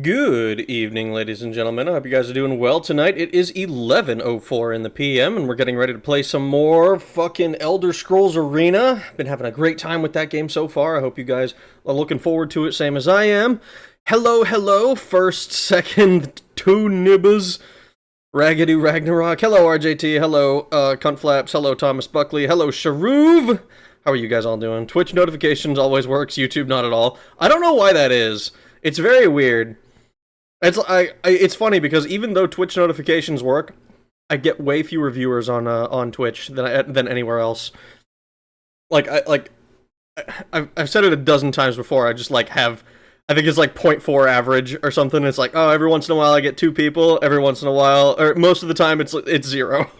Good evening, ladies and gentlemen. I hope you guys are doing well tonight. It is 11:04 in the PM, and we're getting ready to play some more fucking Elder Scrolls Arena. Been having a great time with that game so far. I hope you guys are looking forward to it, same as I am. Hello, first, second, two nibbers. Raggedy Ragnarok. Hello, RJT. Hello, Cuntflaps. Hello, Thomas Buckley. Hello, Sharuv. How are you guys all doing? Twitch notifications always works. YouTube not at all. I don't know why that is. It's very weird. It's funny because even though Twitch notifications work, I get way fewer viewers on Twitch than anywhere else. I've said it a dozen times before. I just like have, I think it's like 0.4 average or something. It's like, oh, every once in a while I get 2 people. Every once in a while, or most of the time it's 0.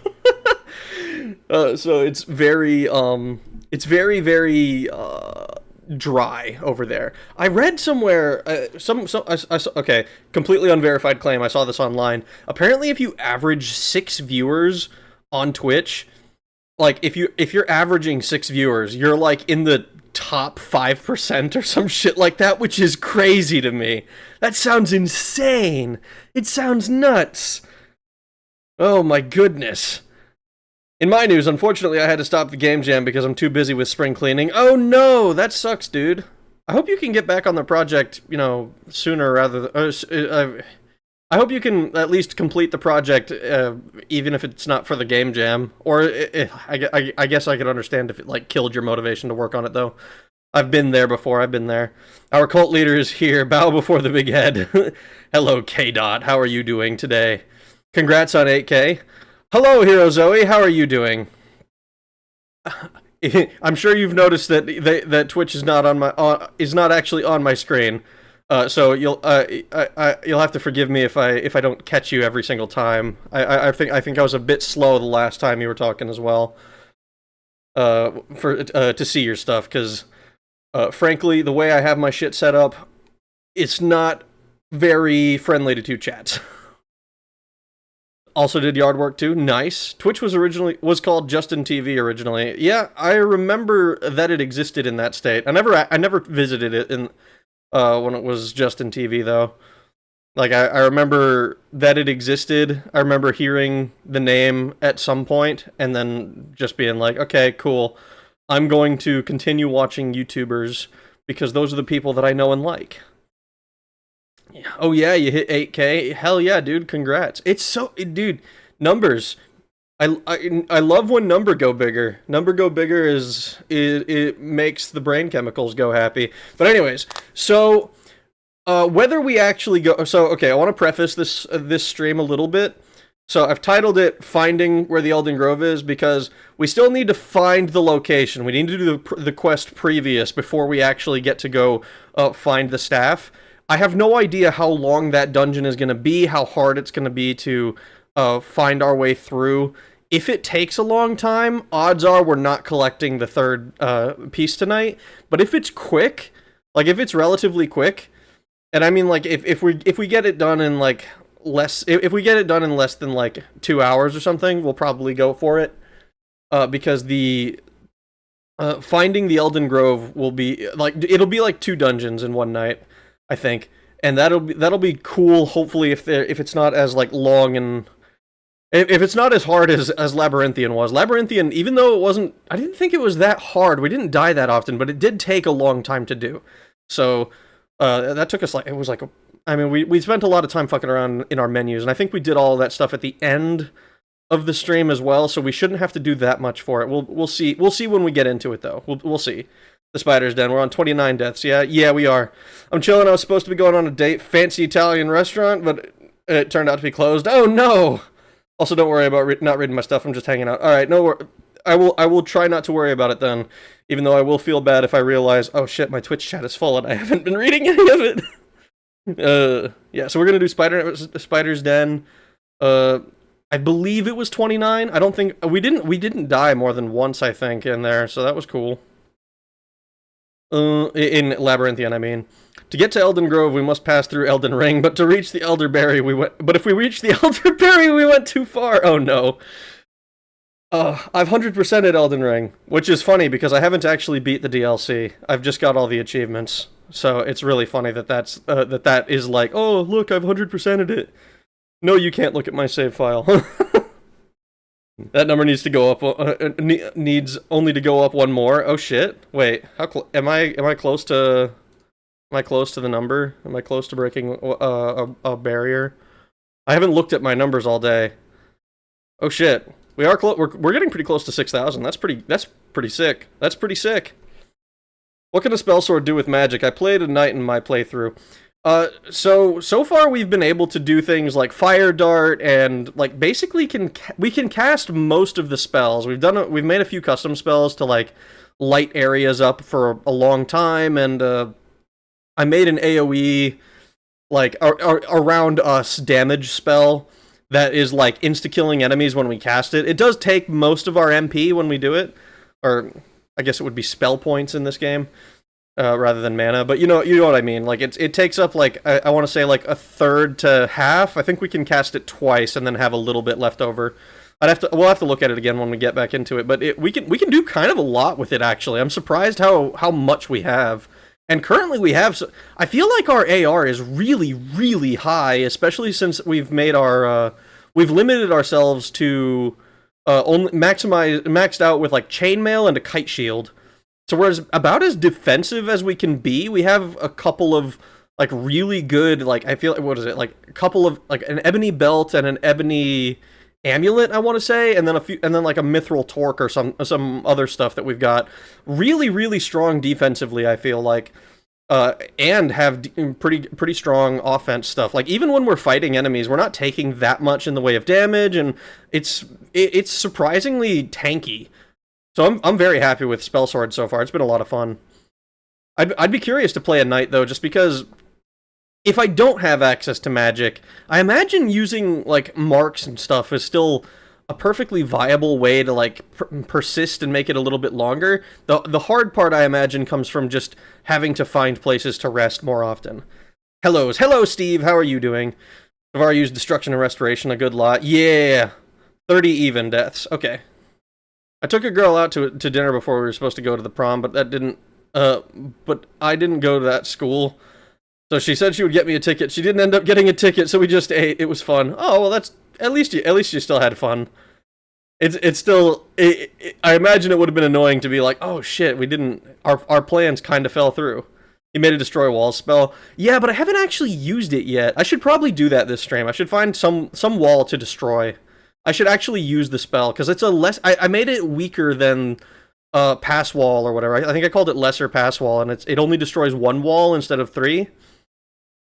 So it's very dry over there. I read somewhere, okay, completely unverified claim. I saw this online. Apparently, if you average 6 viewers on Twitch, like if you're averaging 6 viewers, you're like in the top 5% or some shit like that, which is crazy to me. That sounds insane. It sounds nuts. Oh my goodness. In my news, unfortunately, I had to stop the game jam because I'm too busy with spring cleaning. Oh no, that sucks, dude. I hope you can get back on the project, sooner rather than... I hope you can at least complete the project, even if it's not for the game jam. Or I guess I could understand if it like killed your motivation to work on it, though. I've been there before. I've been there. Our cult leader is here. Bow before the big head. Hello, K-Dot. How are you doing today? Congrats on 8K. Hello, Hero Zoe. How are you doing? I'm sure you've noticed that Twitch is not actually on my screen. So you'll have to forgive me if I don't catch you every single time. I think I was a bit slow the last time you were talking as well. To see your stuff, because frankly, the way I have my shit set up, it's not very friendly to 2 chats. Also did yard work too. Nice. Twitch was called Justin TV originally. Yeah, I remember that it existed in that state. I never visited it in when it was Justin TV though. Like I remember that it existed. I remember hearing the name at some point and then just being like, okay, cool. I'm going to continue watching YouTubers because those are the people that I know and like. Oh yeah, you hit 8K. Hell yeah, dude! Congrats. It's so, dude. Numbers. I love when numbers go bigger. Number go bigger it makes the brain chemicals go happy. But anyways, so whether we actually go. So okay, I want to preface this stream a little bit. So I've titled it "Finding Where the Elden Grove Is" because we still need to find the location. We need to do the quest previous before we actually get to go find the staff. I have no idea how long that dungeon is going to be, how hard it's going to be to find our way through. If it takes a long time, odds are we're not collecting the third piece tonight. But if it's quick, like if it's relatively quick, and I mean like if we get it done in like if we get it done in less than like 2 hours or something, we'll probably go for it. Because the finding the Elden Grove will be like, it'll be like 2 dungeons in one night, I think, and that'll be cool. Hopefully, if it's not as like long and if it's not as hard as Labyrinthian was. Labyrinthian, even though it wasn't, I didn't think it was that hard. We didn't die that often, but it did take a long time to do. So that took us like, it was like, I mean, we spent a lot of time fucking around in our menus, and I think we did all that stuff at the end of the stream as well. So we shouldn't have to do that much for it. We'll see when we get into it though. We'll see. The Spider's Den. We're on 29 deaths. Yeah, we are. I'm chilling. I was supposed to be going on a date. Fancy Italian restaurant, but it turned out to be closed. Oh, no! Also, don't worry about not reading my stuff. I'm just hanging out. All right, no, I will try not to worry about it then, even though I will feel bad if I realize, oh, shit, my Twitch chat is full and I haven't been reading any of it. Yeah, so we're going to do Spider's Den. I believe it was 29. I don't think... We didn't die more than once, I think, in there, so that was cool. In Labyrinthian, I mean. To get to Elden Grove, we must pass through Elden Ring, but to reach the Elderberry, But if we reach the Elderberry, we went too far. Oh no. I've 100%ed Elden Ring, which is funny because I haven't actually beat the DLC. I've just got all the achievements, so it's really funny that that is like, oh look, I've 100%ed it. No, you can't look at my save file. That number needs to go up. Needs only to go up one more. Oh shit! Wait, am I close to? Am I close to the number? Am I close to breaking a barrier? I haven't looked at my numbers all day. Oh shit! We are close. We're getting pretty close to 6,000. That's pretty sick. That's pretty sick. What can a spell sword do with magic? I played a knight in my playthrough. So far we've been able to do things like fire dart and like basically we can cast most of the spells. We've made a few custom spells to like light areas up for a long time, and I made an AOE like around us damage spell that is like insta killing enemies when we cast it. It does take most of our MP when we do it, or I guess it would be spell points in this game. Rather than mana, but you know what I mean. Like it takes up like I want to say like a third to half. I think we can cast it twice and then have a little bit left over. We'll have to look at it again when we get back into it. But we can do kind of a lot with it actually. I'm surprised how much we have. And currently we have. I feel like our AR is really high, especially since we've made our we've limited ourselves to only maxed out with like chainmail and a kite shield. So we're about as defensive as we can be. We have a couple of like really good, like I feel like what is it, like a couple of like an ebony belt and an ebony amulet, I want to say, and then like a mithril torque or some other stuff that we've got. Really strong defensively, I feel like, and have pretty strong offense stuff. Like even when we're fighting enemies, we're not taking that much in the way of damage, and it's surprisingly tanky. So I'm very happy with Spell Sword so far. It's been a lot of fun. I'd be curious to play a knight though, just because if I don't have access to magic, I imagine using like marks and stuff is still a perfectly viable way to like persist and make it a little bit longer. The hard part I imagine comes from just having to find places to rest more often. Hello Steve. How are you doing? I've already used Destruction and Restoration a good lot. Yeah, 30 even deaths. Okay. I took a girl out to dinner before we were supposed to go to the prom, but that didn't. But I didn't go to that school, so she said she would get me a ticket. She didn't end up getting a ticket, so we just ate. It was fun. Oh well, that's at least you still had fun. It's still. I imagine it would have been annoying to be like, oh shit, we didn't. Our plans kind of fell through. He made a destroy walls spell. Yeah, but I haven't actually used it yet. I should probably do that this stream. I should find some wall to destroy. I should actually use the spell, because it's a less... I made it weaker than pass wall or whatever. I think I called it lesser pass wall, and it only destroys one wall instead of 3.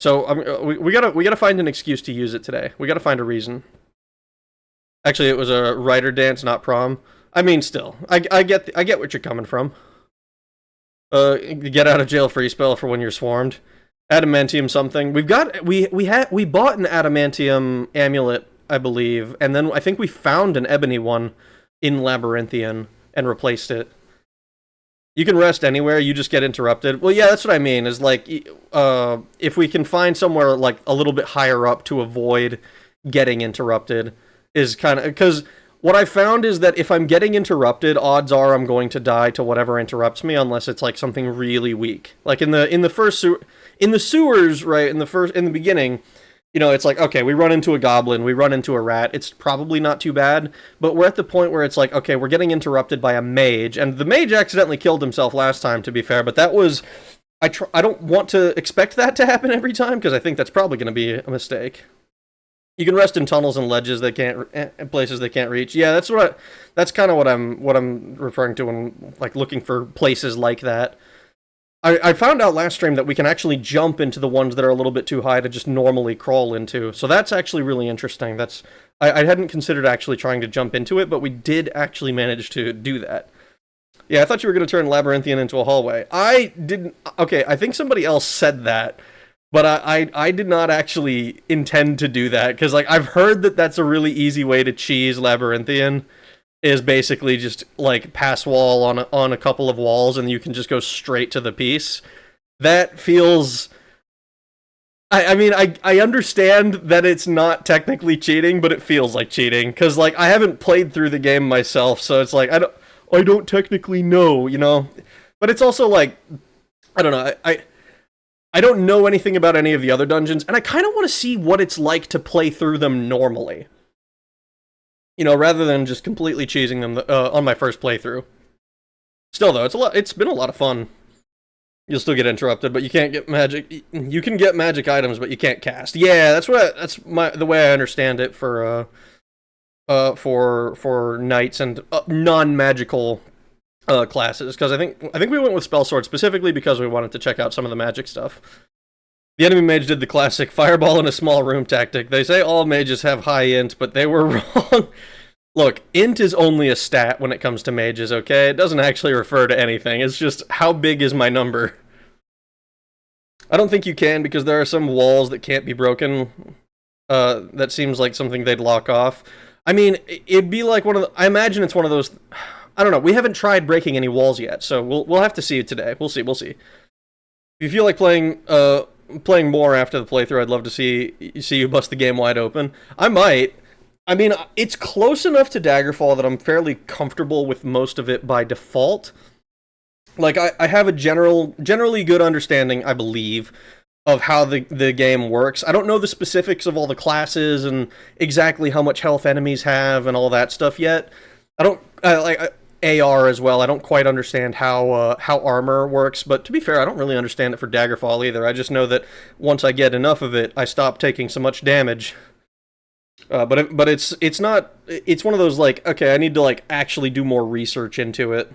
So we gotta find an excuse to use it today. We gotta find a reason. Actually, it was a writer dance, not prom. I mean, still, I get what you're coming from. Get out of jail free spell for when you're swarmed. Adamantium something. We bought an adamantium amulet, I believe, and then I think we found an ebony one in Labyrinthian and replaced it. You can rest anywhere, you just get interrupted. Well, yeah, that's what I mean, is like, if we can find somewhere like a little bit higher up to avoid getting interrupted, is kind of, because what I found is that if I'm getting interrupted, odds are I'm going to die to whatever interrupts me, unless it's like something really weak. Like in the sewers, right, in the beginning, you know, it's like, okay, we run into a goblin, we run into a rat, it's probably not too bad, but we're at the point where it's like, okay, we're getting interrupted by a mage, and the mage accidentally killed himself last time, to be fair, but that was, I don't want to expect that to happen every time, because I think that's probably going to be a mistake. You can rest in tunnels and ledges places they can't reach. Yeah, that's kind of what I'm referring to when, like, looking for places like that. I found out last stream that we can actually jump into the ones that are a little bit too high to just normally crawl into. So that's actually really interesting. I hadn't considered actually trying to jump into it, but we did actually manage to do that. Yeah, I thought you were going to turn Labyrinthian into a hallway. I didn't... Okay, I think somebody else said that, but I did not actually intend to do that, because like I've heard that that's a really easy way to cheese Labyrinthian, is basically just like pass wall on a couple of walls and you can just go straight to the piece. That feels... I mean, I understand that it's not technically cheating, but it feels like cheating, because like I haven't played through the game myself, so it's like I don't technically know, you know? But it's also like, I don't know, I don't know anything about any of the other dungeons, and I kind of want to see what it's like to play through them normally. You know, rather than just completely cheesing them on my first playthrough. Still, though, it's been a lot of fun. You'll still get interrupted, but you can't get magic. You can get magic items, but you can't cast. Yeah, that's the way I understand it for knights and non-magical classes. Because I think we went with Spell Sword specifically because we wanted to check out some of the magic stuff. The enemy mage did the classic fireball in a small room tactic. They say all mages have high int, but they were wrong. Look, int is only a stat when it comes to mages, okay? It doesn't actually refer to anything. It's just, how big is my number? I don't think you can, because there are some walls that can't be broken. That seems like something they'd lock off. I mean, it'd be like one of the... I imagine it's one of those... I don't know. We haven't tried breaking any walls yet, so we'll have to see it today. We'll see. If you feel like playing more after the playthrough, I'd love to see you bust the game wide open. I might. I mean, it's close enough to Daggerfall that I'm fairly comfortable with most of it by default. Like, I have a generally good understanding, I believe, of how the game works. I don't know the specifics of all the classes and exactly how much health enemies have and all that stuff yet. I don't like AR as well. I don't quite understand how armor works, but to be fair, I don't really understand it for Daggerfall either. I just know that once I get enough of it, I stop taking so much damage. But it's not. It's one of those like, okay, I need to like actually do more research into it.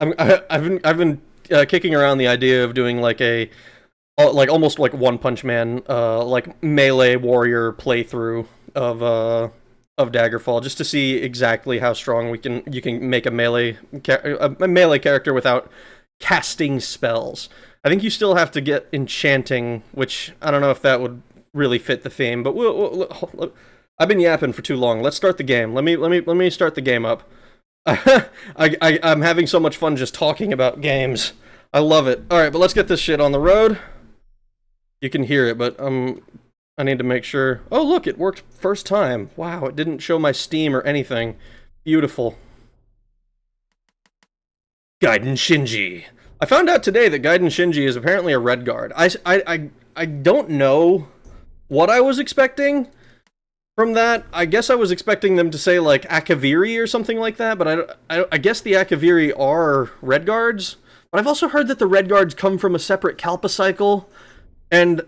I've been kicking around the idea of doing like a almost like One Punch Man like melee warrior playthrough of Daggerfall, just to see exactly how strong you can make a melee character without casting spells. I think you still have to get enchanting, which I don't know if that would really fit the theme, but I've been yapping for too long. Let's start the game. Let me start the game up. I'm having so much fun just talking about games. I love it. All right, but let's get this shit on the road. You can hear it, but I need to make sure. Oh, look, it worked first time. Wow, it didn't show my Steam or anything. Beautiful. Gaiden Shinji. I found out today that Gaiden Shinji is apparently a red guard. I don't know what I was expecting from that. I guess I was expecting them to say, like, Akaviri or something like that, but I guess the Akaviri are red guards. But I've also heard that the red guards come from a separate Kalpa cycle, and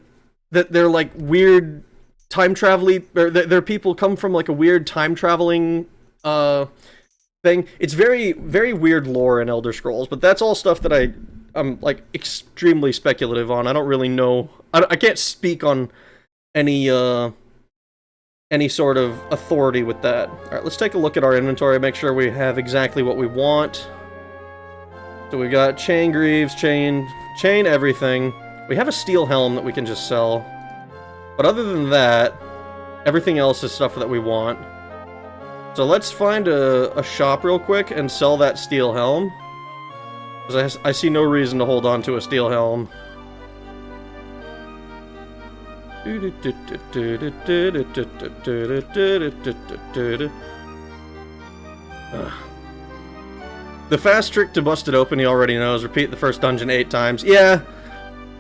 that they're, like, weird time-travel-y, or their people come from, like, a weird time-traveling, thing. It's very, very weird lore in Elder Scrolls, but that's all stuff that I'm, like, extremely speculative on. I don't really know. I can't speak on any sort of authority with that. Alright, let's take a look at our inventory, make sure we have exactly what we want. So we got chain greaves, chain everything. We have a steel helm that we can just sell. But other than that, everything else is stuff that we want. So let's find a shop real quick and sell that steel helm. Because I see no reason to hold on to a steel helm. The fast trick to bust it open, he already knows. Repeat the first dungeon 8 times. Yeah,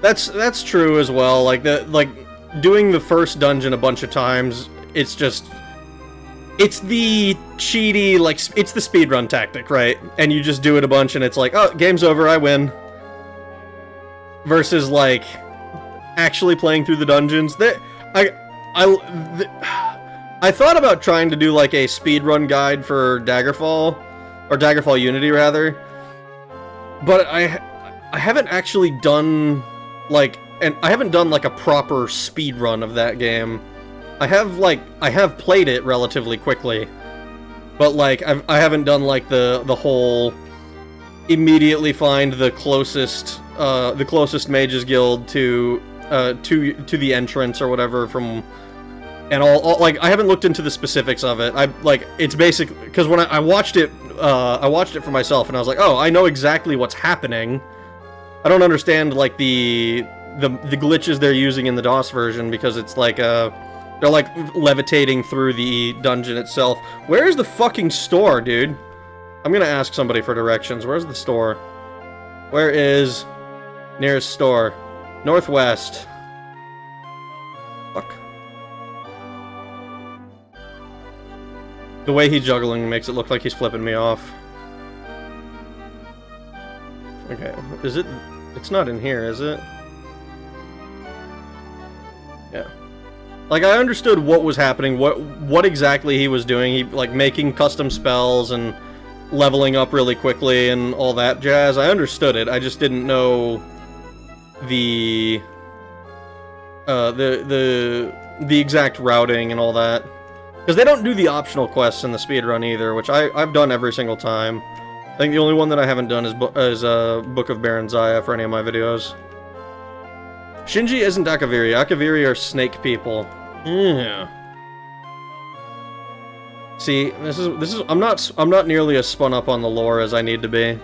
that's true as well. Like doing the first dungeon a bunch of times, it's the cheaty, like, it's the speedrun tactic, right? And you just do it a bunch and it's like, oh, game's over, I win. Versus, like, actually playing through the dungeons. I thought about trying to do, like, a speedrun guide for Daggerfall, or Daggerfall Unity, rather. But I haven't actually done, like, I haven't done, like, a proper speedrun of that game. I have played it relatively quickly, but, like, I haven't done, like, the whole immediately find the closest mages guild to the entrance or whatever from, and all like, I haven't looked into the specifics of it. It's basic, because when I watched it for myself, and I was like, oh, I know exactly what's happening. I don't understand, like, the glitches they're using in the DOS version, because it's like, they're, like, levitating through the dungeon itself. Where's the fucking store, dude? I'm gonna ask somebody for directions. Where's the store? Where is nearest store? Northwest. Fuck. The way he's juggling makes it look like he's flipping me off. Okay, is it? It's not in here, is it? Yeah. Like, I understood what was happening, what exactly he was doing. He, like, making custom spells and leveling up really quickly and all that jazz. I understood it. I just didn't know the the exact routing and all that. Because they don't do the optional quests in the speedrun either, which I've done every single time. I think the only one that I haven't done is Book of Baron Zaya for any of my videos. Shinji isn't Akaviri. Akaviri are snake people. Yeah. See, this is I'm not nearly as spun up on the lore as I need to be.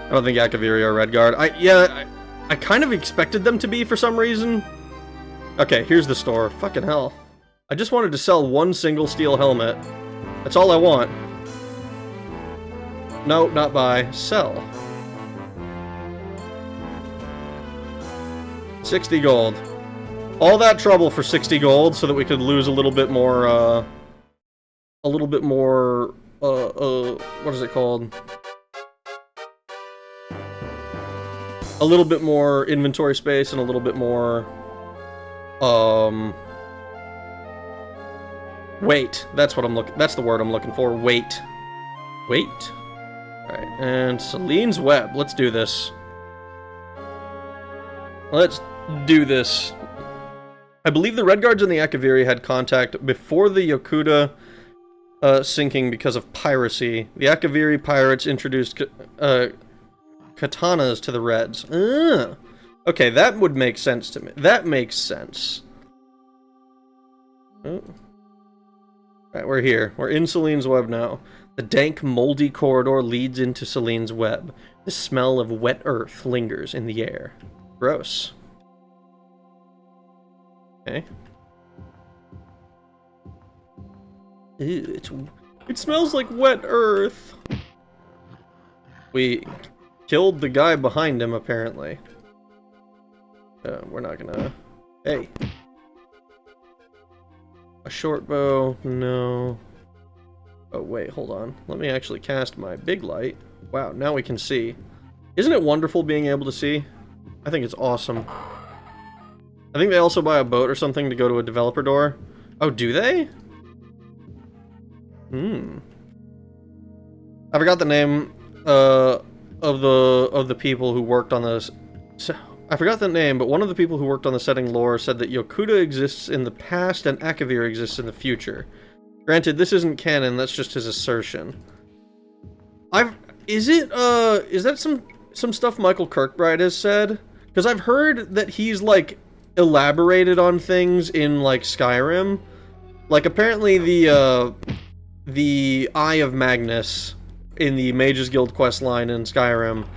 I don't think Akaviri are Redguard. I kind of expected them to be for some reason. Okay, here's the store. Fucking hell. I just wanted to sell one single steel helmet. That's all I want. No, not buy. Sell. 60 gold. All that trouble for 60 gold so that we could lose a little bit more, what is it called? A little bit more inventory space and a little bit more, weight. That's what that's the word I'm looking for. Weight. Weight. Alright, and Celine's Web. Let's do this. Let's do this. I believe the Redguards and the Akaviri had contact before the Yokuda sinking because of piracy. The Akaviri pirates introduced katanas to the Reds. Okay, that would make sense to me. That makes sense. Oh. Alright, we're here. We're in Celine's Web now. The dank, moldy corridor leads into Celine's Web. The smell of wet earth lingers in the air. Gross. Okay. Ew, it smells like wet earth. We killed the guy behind him, apparently. We're not gonna... Hey. A short bow? No. Oh, wait, hold on. Let me actually cast my big light. Wow, now we can see. Isn't it wonderful being able to see? I think it's awesome. I think they also buy a boat or something to go to a developer door. Oh, do they? I forgot the name of the people who worked on this. I forgot the name, but one of the people who worked on the setting lore said that Yokuda exists in the past and Akavir exists in the future. Granted, this isn't canon, that's just his assertion. Is that some stuff Michael Kirkbride has said? Because I've heard that he's, like, elaborated on things in, like, Skyrim. Like, apparently the Eye of Magnus in the Mages Guild questline in Skyrim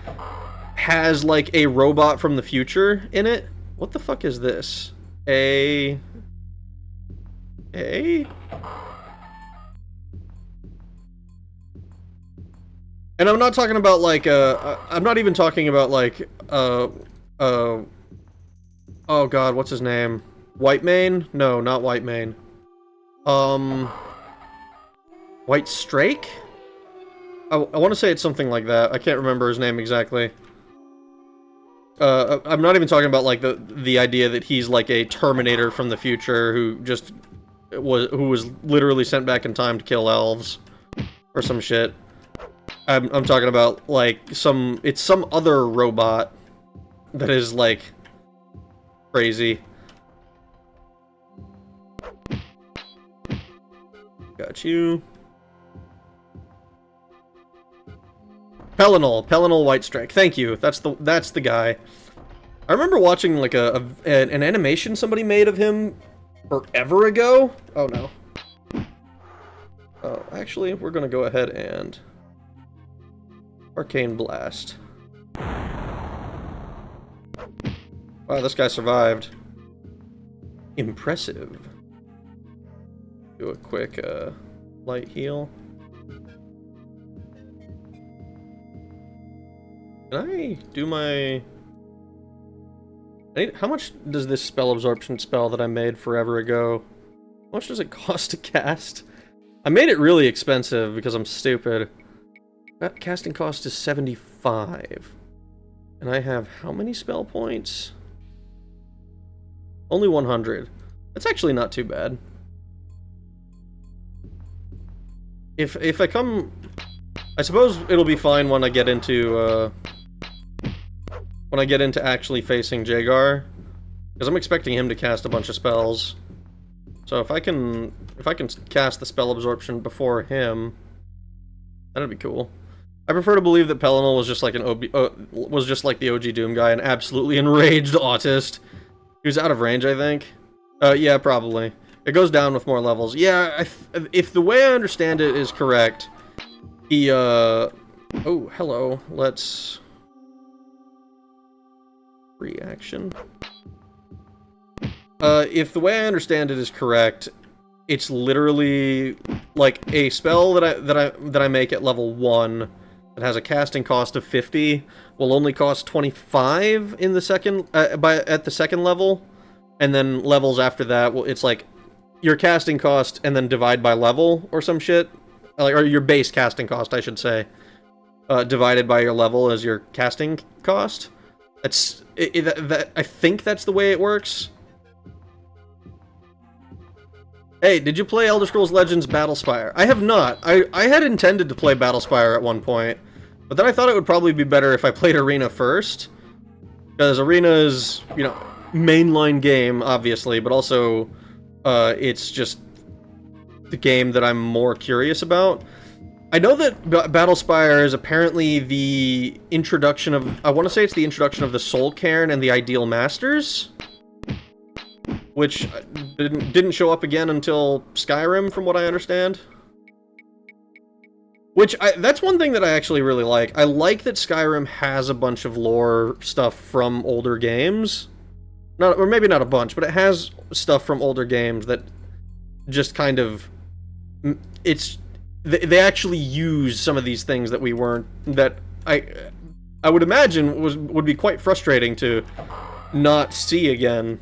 has, like, a robot from the future in it. What the fuck is this? And I'm not talking about, like, I'm not even talking about, like, oh god, what's his name? Whitemane? No, not Whitemane. White Strake? I want to say it's something like that. I can't remember his name exactly. I'm not even talking about, like, the idea that he's, like, a Terminator from the future who just was literally sent back in time to kill elves. Or some shit. I'm talking about, like, it's some other robot that is, like, crazy. Got you. Pelinal White Strike. Thank you. That's the guy. I remember watching, like, an animation somebody made of him forever ago. Oh, no. Oh, actually, we're gonna go ahead and Arcane Blast. Wow, this guy survived. Impressive. Do a quick, light heal. Can I do my... How much does this spell absorption spell that I made forever ago... How much does it cost to cast? I made it really expensive because I'm stupid. That casting cost is 75. And I have how many spell points? Only 100. That's actually not too bad. If I come... I suppose it'll be fine when I get into, actually facing Jagar. Because I'm expecting him to cast a bunch of spells. So if I can cast the spell absorption before him, that'd be cool. I prefer to believe that Pelinal was just like was just like the OG Doom guy, an absolutely enraged autist. He was out of range, I think. Yeah, probably. It goes down with more levels. Yeah, if the way I understand it is correct, he, oh, hello. Let's... Reaction. If the way I understand it is correct, it's literally like a spell that I make at level 1 that has a casting cost of 50 will only cost 25 in the second at the second level, and then levels after that, well, it's like your casting cost and then divide by level or some shit, or your base casting cost, I should say, divided by your level as your casting cost. That's I think that's the way it works. Hey, did you play Elder Scrolls Legends Battlespire? I have not. I had intended to play Battlespire at one point, but then I thought it would probably be better if I played Arena first. Because Arena is, you know, mainline game, obviously, but also, it's just the game that I'm more curious about. I know that Battlespire is apparently the introduction of... I want to say it's the introduction of the Soul Cairn and the Ideal Masters, which didn't show up again until Skyrim, from what I understand. That's one thing that I actually really like. I like that Skyrim has a bunch of lore stuff from older games. Or maybe not a bunch, but it has stuff from older games that just kind of... They actually use some of these things that we weren't... That I would imagine would be quite frustrating to not see again.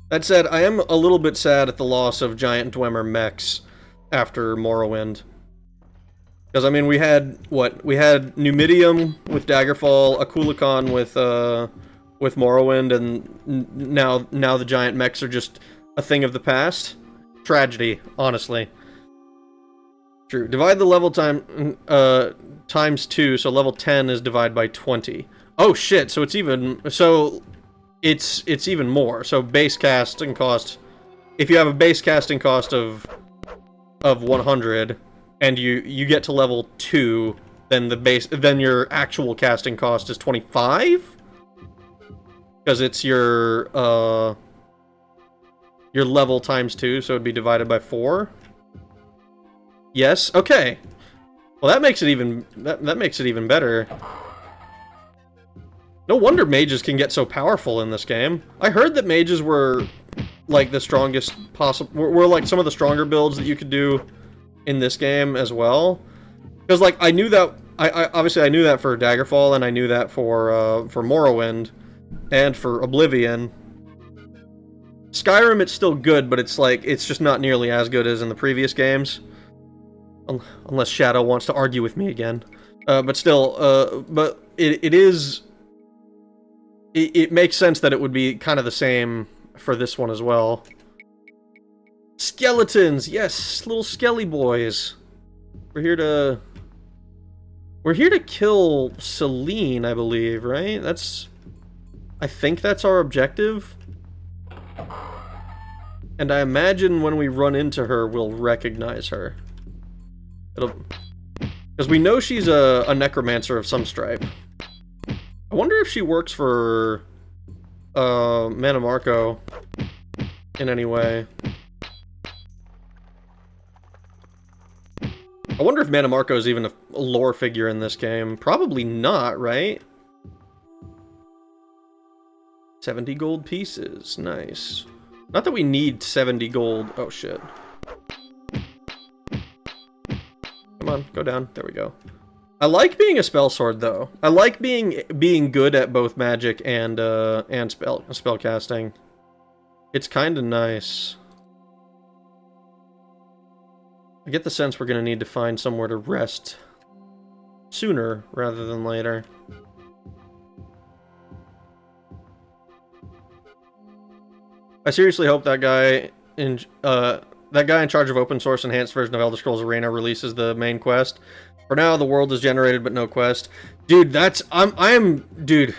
That said, I am a little bit sad at the loss of Giant Dwemer mechs after Morrowind. Because, I mean, we had, what? We had Numidium with Daggerfall, Akulikon with Morrowind, and now the giant mechs are just a thing of the past. Tragedy, honestly. True. Divide the level time times 2, so level 10 is divided by 20. Oh shit, so it's even... So... It's even more. So base casting cost, if you have a base casting cost of 100 and you get to level 2, then your actual casting cost is 25, because it's your level times 2, so it'd be divided by 4. Yes. Okay. Well, that makes it even that makes it even better. No wonder mages can get so powerful in this game. I heard that mages were, like, the strongest possible... Were like, some of the stronger builds that you could do in this game as well. Because, like, I knew that... Obviously, I knew that for Daggerfall, and I knew that for Morrowind, and for Oblivion. Skyrim, it's still good, but it's, like, it's just not nearly as good as in the previous games. Unless Shadow wants to argue with me again. But still, but it is... It makes sense that it would be kind of the same for this one as well. Skeletons! Yes, little skelly boys. We're here to kill Celine, I believe, right? I think that's our objective. And I imagine when we run into her, we'll recognize her. Because we know she's a necromancer of some stripe. I wonder if she works for Manamarco in any way. I wonder if Manamarco is even a lore figure in this game. Probably not, right? 70 gold pieces. Nice. Not that we need 70 gold. Oh, shit. Come on, go down. There we go. I like being a spell sword, though. I like being good at both magic and spell casting. It's kind of nice. I get the sense we're gonna need to find somewhere to rest sooner rather than later. I seriously hope that guy in charge of open source enhanced version of Elder Scrolls Arena releases the main quest. For now, the world is generated, but no quest. Dude, dude.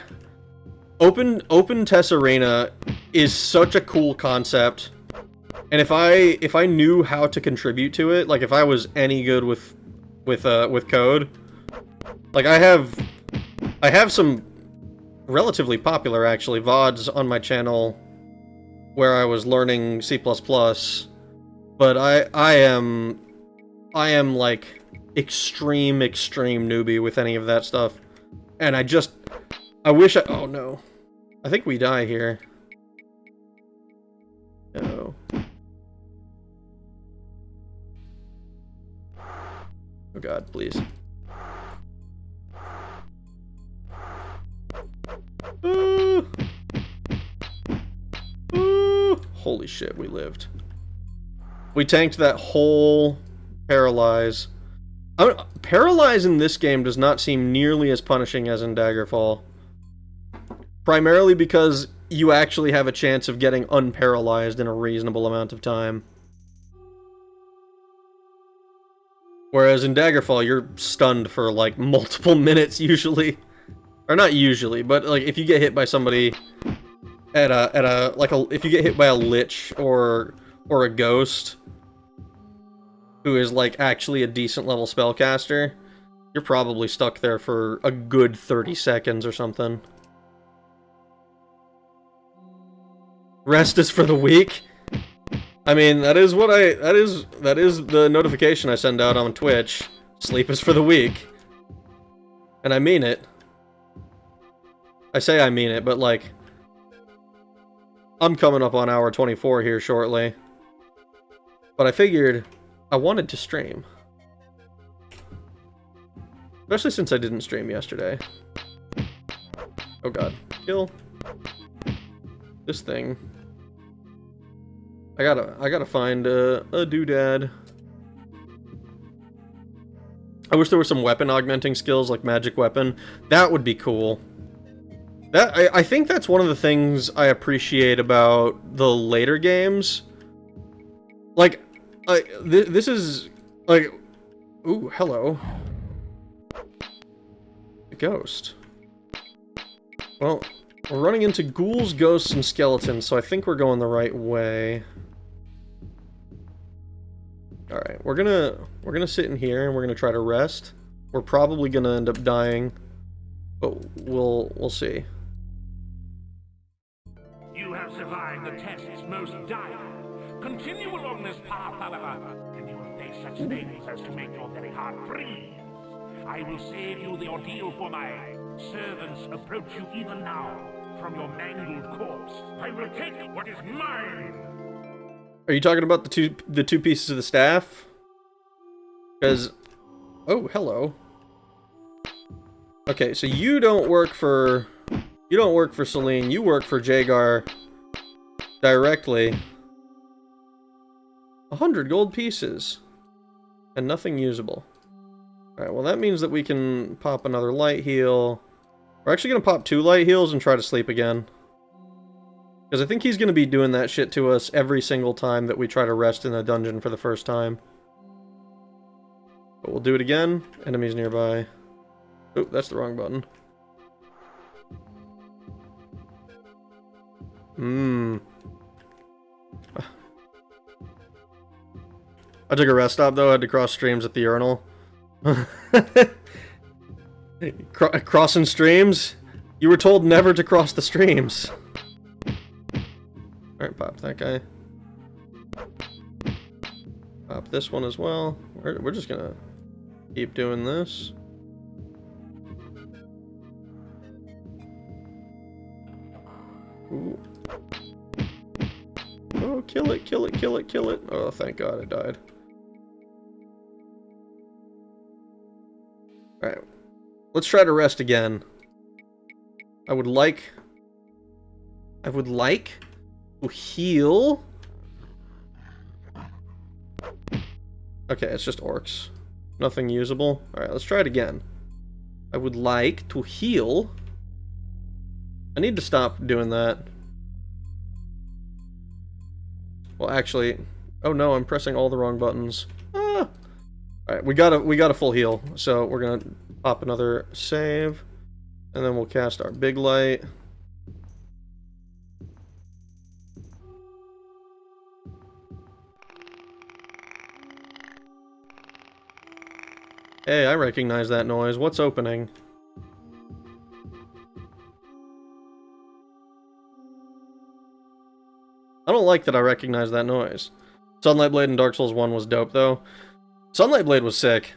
Open Tessarena is such a cool concept, and if I knew how to contribute to it, like if I was any good with code, like I have some relatively popular actually VODs on my channel where I was learning C++, but I am like extreme newbie with any of that stuff, and I wish oh no. I think we die here. No. Oh god, please. Ooh. Ooh. Holy shit, we lived. We tanked that whole paralyze. Paralyze in this game does not seem nearly as punishing as in Daggerfall. Primarily because you actually have a chance of getting unparalyzed in a reasonable amount of time. Whereas in Daggerfall, you're stunned for like multiple minutes usually. Or not usually, but like if you get hit by somebody if you get hit by a lich or a ghost who is like actually a decent level spellcaster, you're probably stuck there for a good 30 seconds or something. Rest is for the weak. I mean, that is the notification I send out on Twitch. Sleep is for the weak. And I mean it. I say I mean it, but like I'm coming up on hour 24 here shortly. But I figured I wanted to stream. Especially since I didn't stream yesterday. Oh god. Kill this thing. I gotta find a doodad. I wish there were some weapon augmenting skills like magic weapon. That would be cool. I think that's one of the things I appreciate about the later games. Like, this is like, ooh, hello, a ghost. Well, we're running into ghouls, ghosts, and skeletons, so I think we're going the right way. Alright, we're gonna sit in here and we're gonna try to rest. We're probably gonna end up dying, but we'll see. You have survived the tests most dire. Continue along this path, however, and you will face such things as to make your very heart freeze. I will save you the ordeal for my servants approach you even now. From your mangled corpse, I will take what is mine. Are you talking about the two pieces of the staff? Because, oh, hello. Okay, so you don't work for Celine. You work for Jagar directly. 100 gold pieces and nothing usable. All right, well that means that we can pop another light heal. We're actually gonna pop 2 light heals and try to sleep again. Because I think he's going to be doing that shit to us every single time that we try to rest in a dungeon for the first time. But we'll do it again. Enemies nearby. Oh, that's the wrong button. I took a rest stop though. I had to cross streams at the urinal. Crossing streams? You were told never to cross the streams. Alright, pop that guy. Pop this one as well. We're just gonna keep doing this. Ooh. Oh, kill it, kill it, kill it, kill it. Oh, thank God it died. Alright. Let's try to rest again. I would like to heal. Okay, it's just orcs. Nothing usable. Alright, let's try it again. I would like to heal. I need to stop doing that. Well, actually... Oh no, I'm pressing all the wrong buttons. Ah! Alright, we got a full heal. So we're gonna pop another save. And then we'll cast our big light. Hey, I recognize that noise. What's opening? I don't like that I recognize that noise. Sunlight Blade in Dark Souls 1 was dope, though. Sunlight Blade was sick.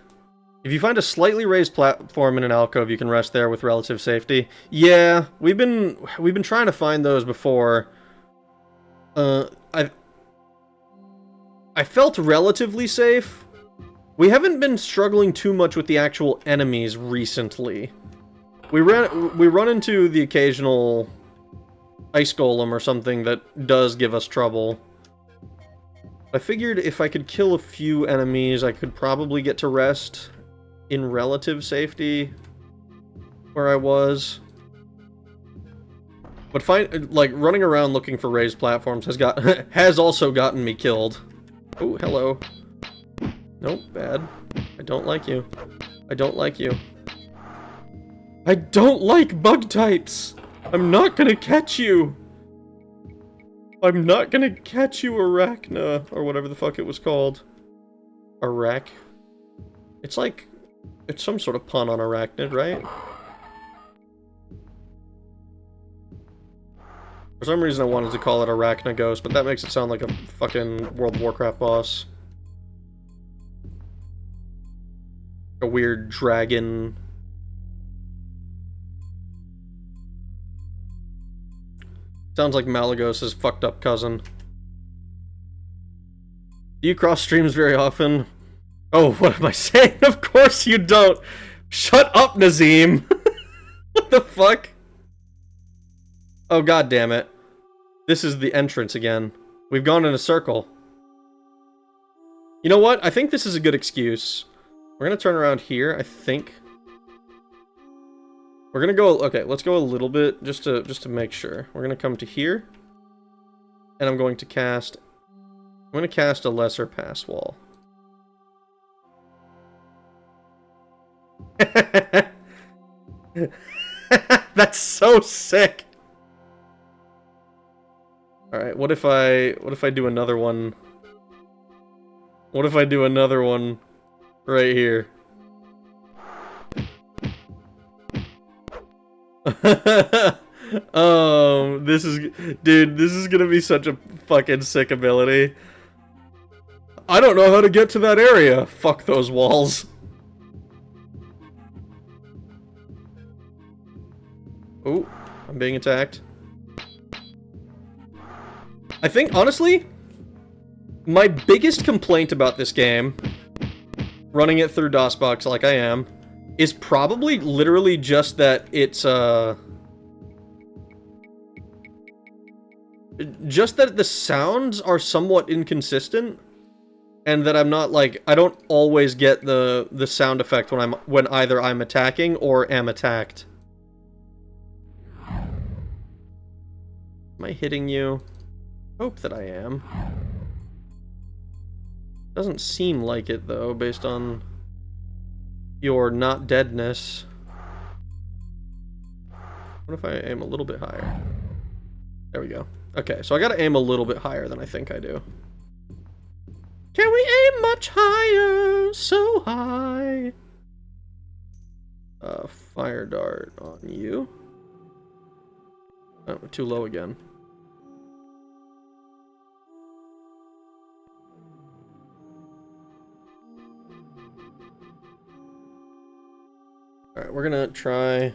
If you find a slightly raised platform in an alcove, you can rest there with relative safety. Yeah, we've been trying to find those before. I felt relatively safe. We haven't been struggling too much with the actual enemies recently. We run into the occasional ice golem or something that does give us trouble. I figured if I could kill a few enemies, I could probably get to rest in relative safety where I was. But running around looking for raised platforms has also gotten me killed. Oh, hello. Nope, bad. I don't like you. I don't like you. I don't like bug types! I'm not gonna catch you! I'm not gonna catch you, Arachna, or whatever the fuck it was called. It's like, it's some sort of pun on arachnid, right? For some reason I wanted to call it Arachna Ghost, but that makes it sound like a fucking World of Warcraft boss. A weird dragon. Sounds like Malagos' fucked up cousin. Do you cross streams very often? Oh, what am I saying? Of course you don't! Shut up, Nazim! What the fuck? Oh, god damn it. This is the entrance again. We've gone in a circle. You know what? I think this is a good excuse. We're gonna turn around here, I think. We're gonna go, okay, let's go a little bit, just to make sure. We're gonna come to here. And I'm going to cast a lesser pass wall. That's so sick. Alright, what if I do another one? What if I do another one right here? This is gonna be such a fucking sick ability. I don't know how to get to that area. Fuck those walls. Oh, I'm being attacked. I think, honestly, my biggest complaint about this game, running it through DOSBox like I am, is probably literally just that it's, just that the sounds are somewhat inconsistent, and that I'm not, like, I don't always get the sound effect when either I'm attacking or am attacked. Am I hitting you? Hope that I am. Doesn't seem like it, though, based on your not deadness. What if I aim a little bit higher? There we go. Okay, so I gotta aim a little bit higher than I think I do. Can we aim much higher? So high. Fire dart on you. Oh, too low again. Alright, we're gonna try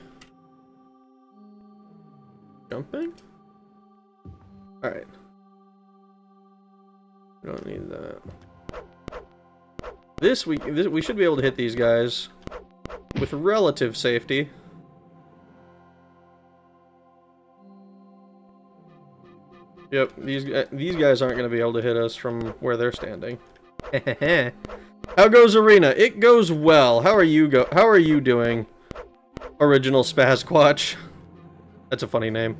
jumping. Alright. We don't need that. We should be able to hit these guys with relative safety. Yep, these guys aren't going to be able to hit us from where they're standing. How goes Arena? It goes well. How are you doing? Original Spazquatch. That's a funny name.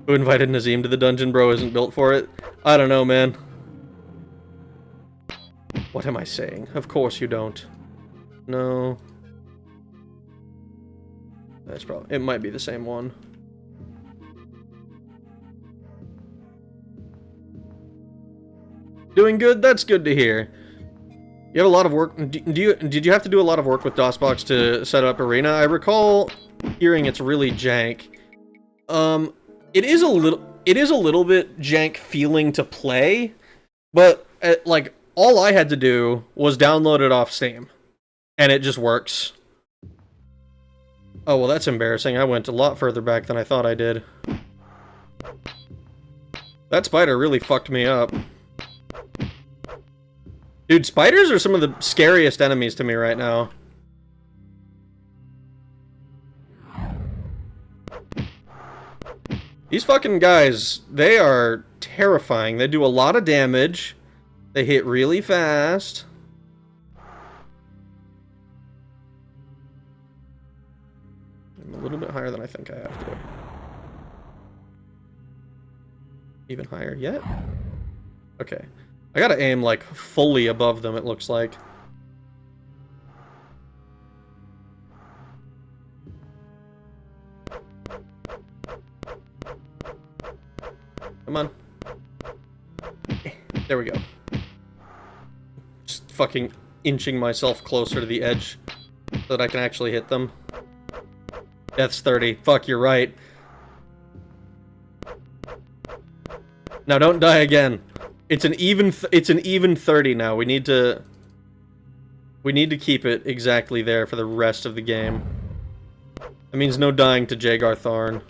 Who invited Nazim to the dungeon? Bro isn't built for it. I don't know, man. What am I saying? Of course you don't. No. That's probably... It might be the same one. Doing good? That's good to hear. You have a lot of work. Did you have to do a lot of work with DOSBox to set up Arena? I recall hearing it's really jank. It is a little bit jank feeling to play, but like all I had to do was download it off Steam, and it just works. Oh well, that's embarrassing. I went a lot further back than I thought I did. That spider really fucked me up. Dude, spiders are some of the scariest enemies to me right now. These fucking guys, they are terrifying. They do a lot of damage. They hit really fast. I'm a little bit higher than I think I have to. Even higher yet? Okay. I gotta aim, like, fully above them, it looks like. Come on. There we go. Just fucking inching myself closer to the edge so that I can actually hit them. Death's 30. Fuck, you're right. Now don't die again. It's an even 30 now. We need to keep it exactly there for the rest of the game. That means no dying to Jagar Tharn.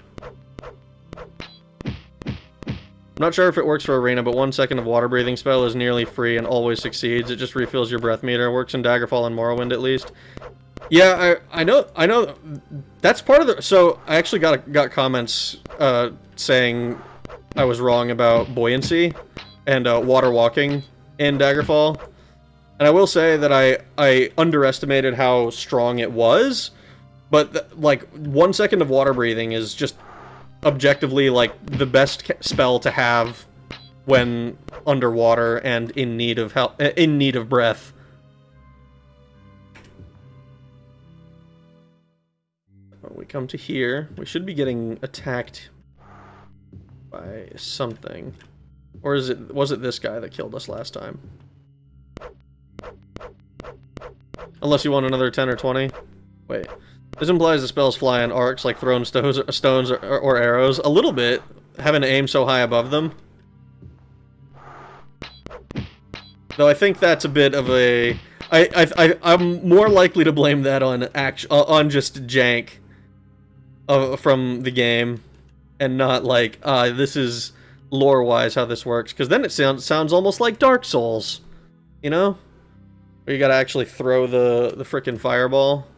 I'm not sure if it works for Arena, but 1 second of water breathing spell is nearly free and always succeeds. It just refills your breath meter. It works in Daggerfall and Morrowind at least. Yeah, I know. That's part of the. So I actually got comments saying I was wrong about buoyancy and water walking in Daggerfall, and I will say that I underestimated how strong it was, but like 1 second of water breathing is just objectively like the best spell to have when underwater and in need of help, in need of breath. When we come to here, we should be getting attacked by something. Or was it this guy that killed us last time? Unless you want another 10 or 20. Wait. This implies the spells fly in arcs, like throwing stones or arrows. A little bit, having to aim so high above them. Though I think that's a bit of a... I'm more likely to blame that on just jank from the game, and not like, this is lore-wise how this works, because then it sounds almost like Dark Souls, you know? Where you gotta actually throw the frickin' fireball.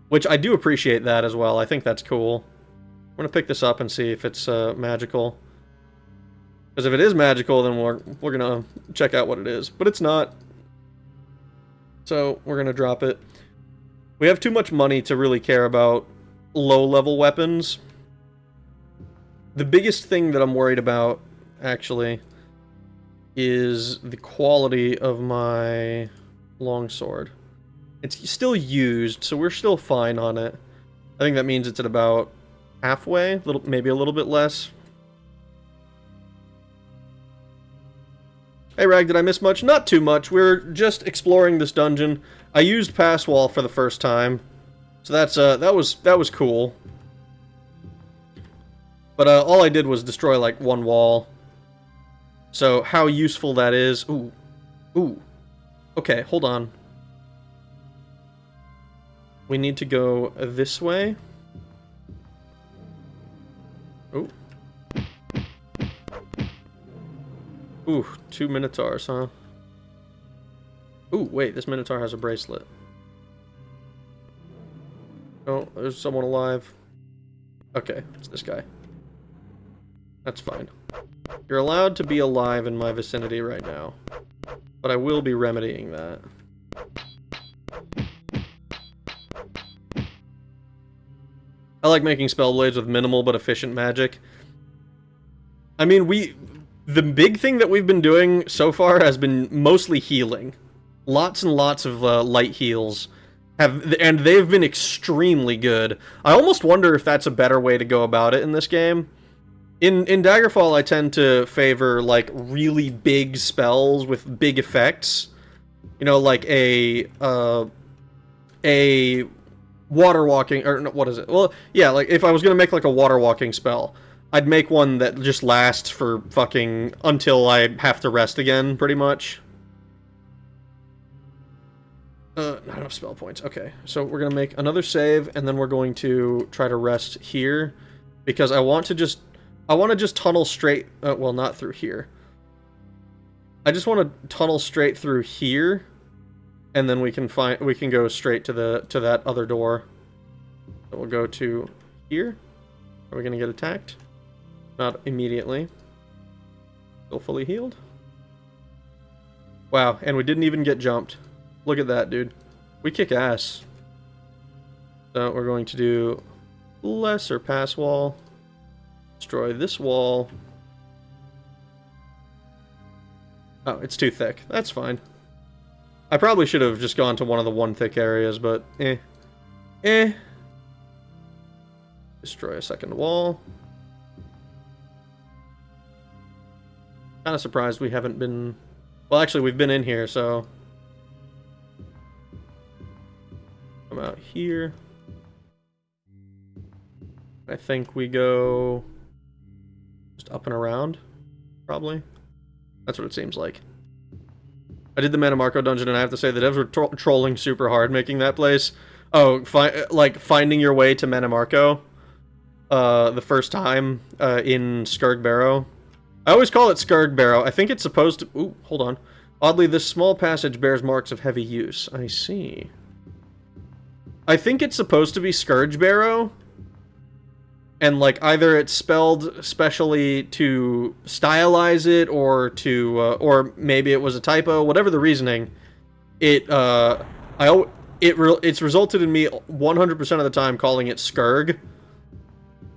Which I do appreciate that as well. I think that's cool. I'm gonna pick this up and see if it's magical. Because if it is magical, then we're gonna check out what it is. But it's not. So we're gonna drop it. We have too much money to really care about low-level weapons. The biggest thing that I'm worried about, actually, is the quality of my longsword. It's still used, so we're still fine on it. I think that means it's at about halfway, maybe a little bit less. Hey Rag, did I miss much? Not too much. We're just exploring this dungeon. I used Pass Wall for the first time, so that was cool. But all I did was destroy like one wall. So how useful that is? Ooh. Okay, hold on. We need to go this way. Ooh. Ooh, 2 Minotaurs, huh? Ooh, wait, this Minotaur has a bracelet. Oh, there's someone alive. Okay, it's this guy. That's fine. You're allowed to be alive in my vicinity right now. But I will be remedying that. I like making spell blades with minimal but efficient magic. I mean, the big thing that we've been doing so far has been mostly healing. Lots and lots of light heals. And they've been extremely good. I almost wonder if that's a better way to go about it in this game. In Daggerfall, I tend to favor, like, really big spells with big effects. You know, like a water walking, or no, what is it? Well, yeah, like if I was gonna make like a water walking spell, I'd make one that just lasts for fucking until I have to rest again, pretty much. Not enough spell points. Okay, so we're gonna make another save, and then we're going to try to rest here, because I want to just tunnel straight. Well, not through here. I just want to tunnel straight through here, and then we can go straight to that other door. So we'll go to here. Are we gonna get attacked? Not immediately. Still fully healed. Wow, and we didn't even get jumped. Look at that, dude. We kick ass. So we're going to do lesser pass wall. Destroy this wall. Oh, it's too thick. That's fine. I probably should have just gone to one of the one thick areas, but Destroy a second wall. Kind of surprised we haven't been... Well, actually, we've been in here, so... Come out here. I think we go... just up and around, probably. That's what it seems like. I did the Manamarco dungeon, and I have to say the devs were trolling super hard making that place. Oh, like finding your way to Manamarco the first time in Skurg Barrow. I always call it Skurg Barrow. I think it's supposed to... Ooh, hold on. Oddly, this small passage bears marks of heavy use. I see. I think it's supposed to be Scourge Barrow. And, like, either it's spelled specially to stylize it, or to, or maybe it was a typo. Whatever the reasoning, it's resulted in me 100% of the time calling it Skurg,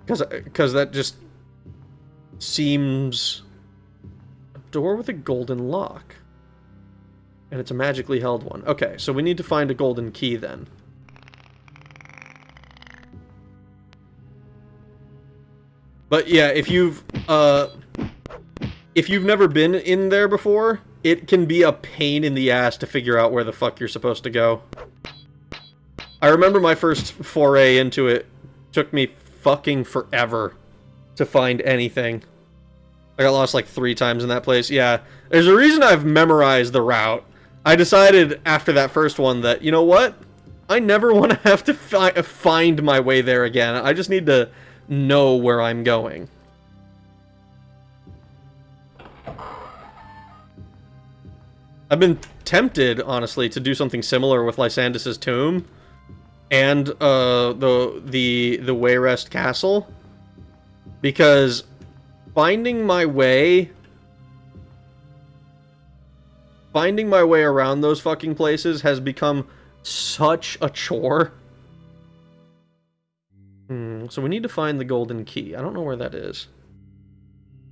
because that just seems... A door with a golden lock, and it's a magically held one. Okay, so we need to find a golden key then. But yeah, if you've never been in there before, it can be a pain in the ass to figure out where the fuck you're supposed to go. I remember my first foray into it took me fucking forever to find anything. I got lost like 3 times in that place. Yeah, there's a reason I've memorized the route. I decided after that first one that, you know what? I never want to have to find my way there again. I just need to know where I'm going. I've been tempted, honestly, to do something similar with Lysandas's tomb and the Wayrest Castle, because finding my way around those fucking places has become such a chore. So we need to find the golden key. I don't know where that is.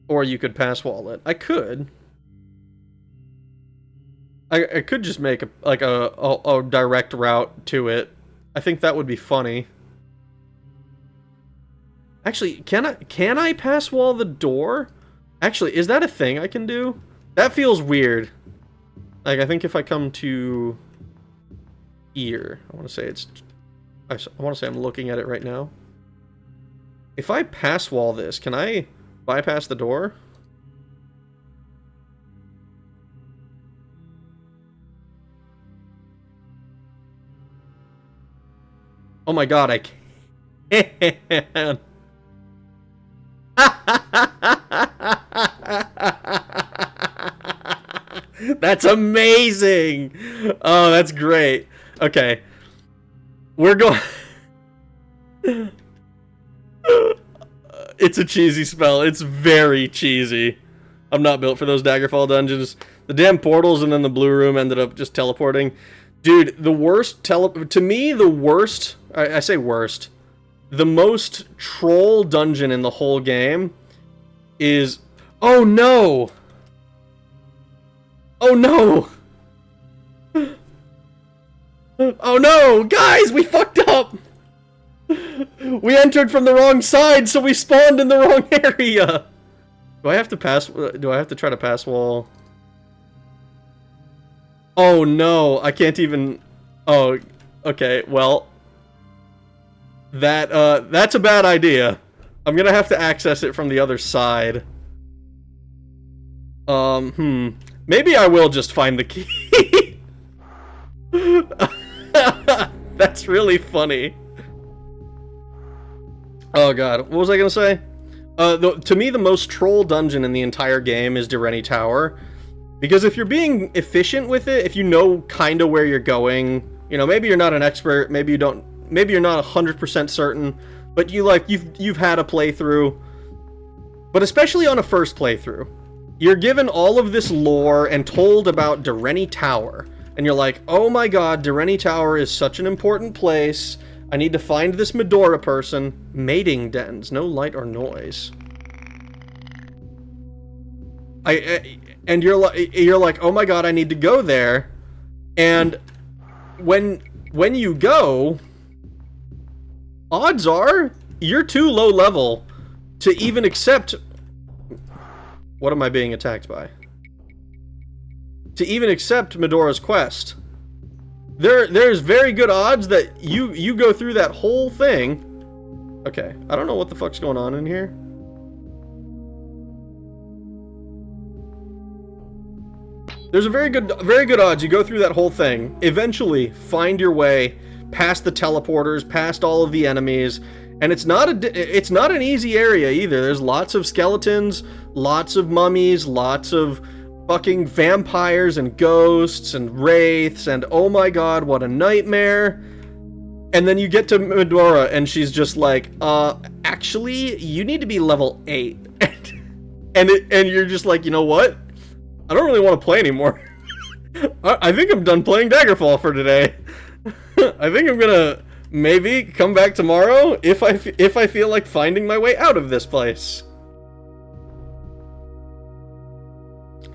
Or you could pass wall it. I could. I could just make a direct route to it. I think that would be funny. Actually, can I pass wall the door? Actually, is that a thing I can do? That feels weird. Like, I think if I come to here, I want to say I'm looking at it right now. If I pass wall this, can I bypass the door? Oh my god, I can. That's amazing! Oh, that's great. Okay. We're going... It's a cheesy spell. It's very cheesy. I'm not built for those Daggerfall dungeons. The damn portals and then the blue room ended up just teleporting. Dude, the worst to me, the worst... I say worst. The most troll dungeon in the whole game is... Oh no! Oh no! Oh no! Guys, we fucked up! We entered from the wrong side, so we spawned in the wrong area! Do I have to try to pass wall? Oh no, I can't even... Oh, okay, well... That's a bad idea. I'm gonna have to access it from the other side. Maybe I will just find the key. That's really funny. Oh god, what was I gonna say? To me, the most troll dungeon in the entire game is Direni Tower. Because if you're being efficient with it, if you know kinda where you're going, you know, maybe you're not an expert, maybe you don't, maybe you're not 100% certain, but you've had a playthrough. But especially on a first playthrough, you're given all of this lore and told about Direni Tower. And you're like, oh my god, Direni Tower is such an important place. I need to find this Medora person. Mating dens, no light or noise. And you're like, oh my god, I need to go there. And when you go, odds are you're too low level to even accept... What am I being attacked by? To even accept Medora's quest. There's very good odds that you go through that whole thing. Okay, I don't know what the fuck's going on in here. There's a very good odds you go through that whole thing, eventually find your way past the teleporters, past all of the enemies, and it's not an easy area either. There's lots of skeletons, lots of mummies, lots of fucking vampires and ghosts and wraiths, and oh my god, what a nightmare. And then you get to Medora and she's just like, actually, you need to be level 8. and you're just like, you know what? I don't really want to play anymore. I think I'm done playing Daggerfall for today. I think I'm gonna maybe come back tomorrow if I feel like finding my way out of this place.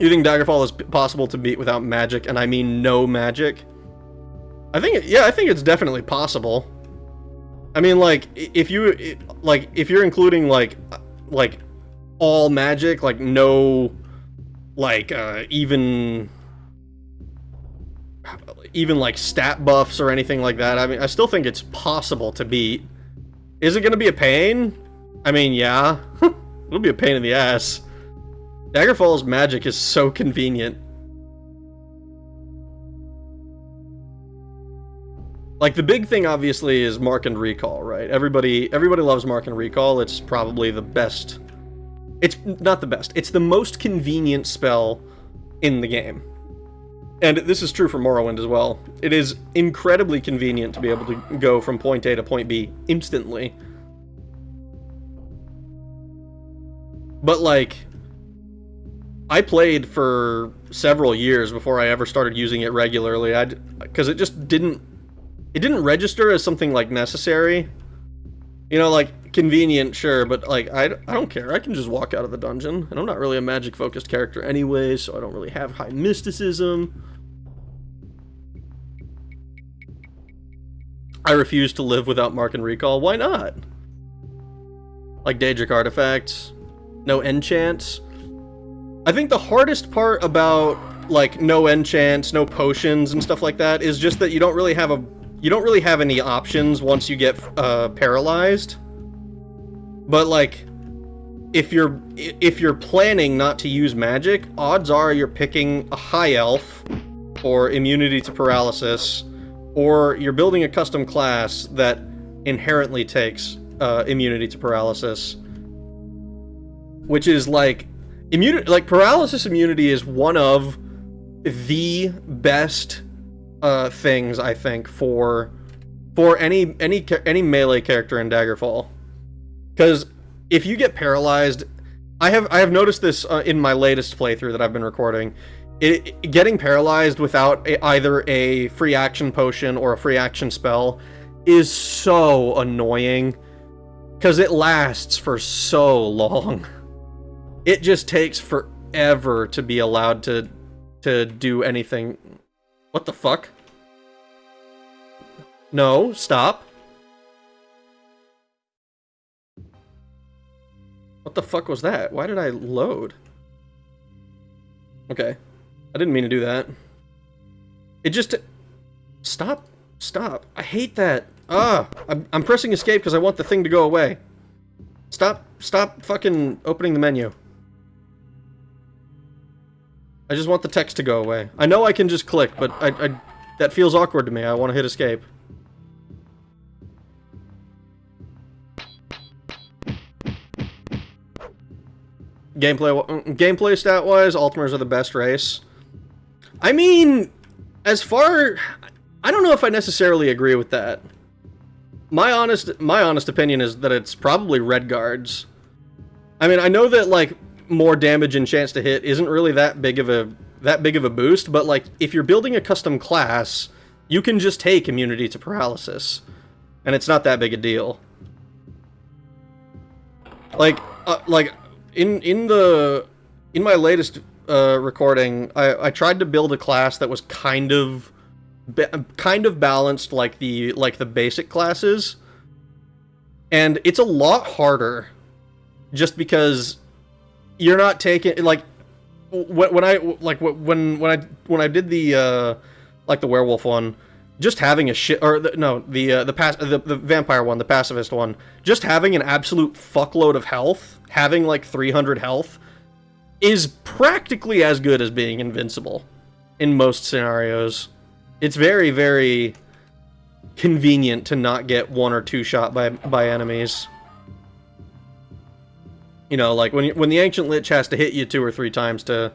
You think Daggerfall is possible to beat without magic, and I mean no magic? I think it's definitely possible. I mean, like, if you're including like all magic, like no, like even like stat buffs or anything like that. I mean, I still think it's possible to beat. Is it gonna be a pain? I mean, yeah. It'll be a pain in the ass. Daggerfall's magic is so convenient. Like, the big thing, obviously, is Mark and Recall, right? Everybody loves Mark and Recall. It's probably the best. It's not the best. It's the most convenient spell in the game. And this is true for Morrowind as well. It is incredibly convenient to be able to go from point A to point B instantly. But, like, I played for several years before I ever started using it regularly. Because it just didn't register as something, like, necessary. You know, like, convenient, sure, but, like, I don't care. I can just walk out of the dungeon. And I'm not really a magic-focused character anyway, so I don't really have high mysticism. I refuse to live without Mark and Recall. Why not? Like, Daedric artifacts. No enchants. I think the hardest part about, like, no enchants, no potions, and stuff like that is just that you don't really have any options once you get paralyzed. But, like, if you're planning not to use magic, odds are you're picking a high elf or immunity to paralysis, or you're building a custom class that inherently takes immunity to paralysis, which is like paralysis immunity is one of the best things, I think, for any melee character in Daggerfall. Because if you get paralyzed, I have noticed this in my latest playthrough that I've been recording. Getting paralyzed without either a free action potion or a free action spell is so annoying, because it lasts for so long. It just takes forever to be allowed to do anything. What the fuck? No, stop. What the fuck was that? Why did I load? Okay. I didn't mean to do that. It just... Stop. Stop. I hate that. I'm pressing escape because I want the thing to go away. Stop fucking opening the menu. I just want the text to go away. I know I can just click, but that feels awkward to me. I want to hit escape. Gameplay stat-wise, Ultimers are the best race. I mean, as far... I don't know if I necessarily agree with that. My honest opinion is that it's probably Red Guards. I mean, I know that, like, more damage and chance to hit isn't really that big of a boost, but, like, if you're building a custom class, you can just take immunity to paralysis. And it's not that big a deal. Like, in my latest recording, I tried to build a class that was kind of balanced like the basic classes, and it's a lot harder just because you're not taking, like, when I did the like the werewolf one, just having a shit, or the vampire one, the pacifist one, just having an absolute fuckload of health, having like 300 health, is practically as good as being invincible in most scenarios. It's very, very convenient to not get one or two shot by enemies. You know, like when the Ancient Lich has to hit you 2 or 3 times to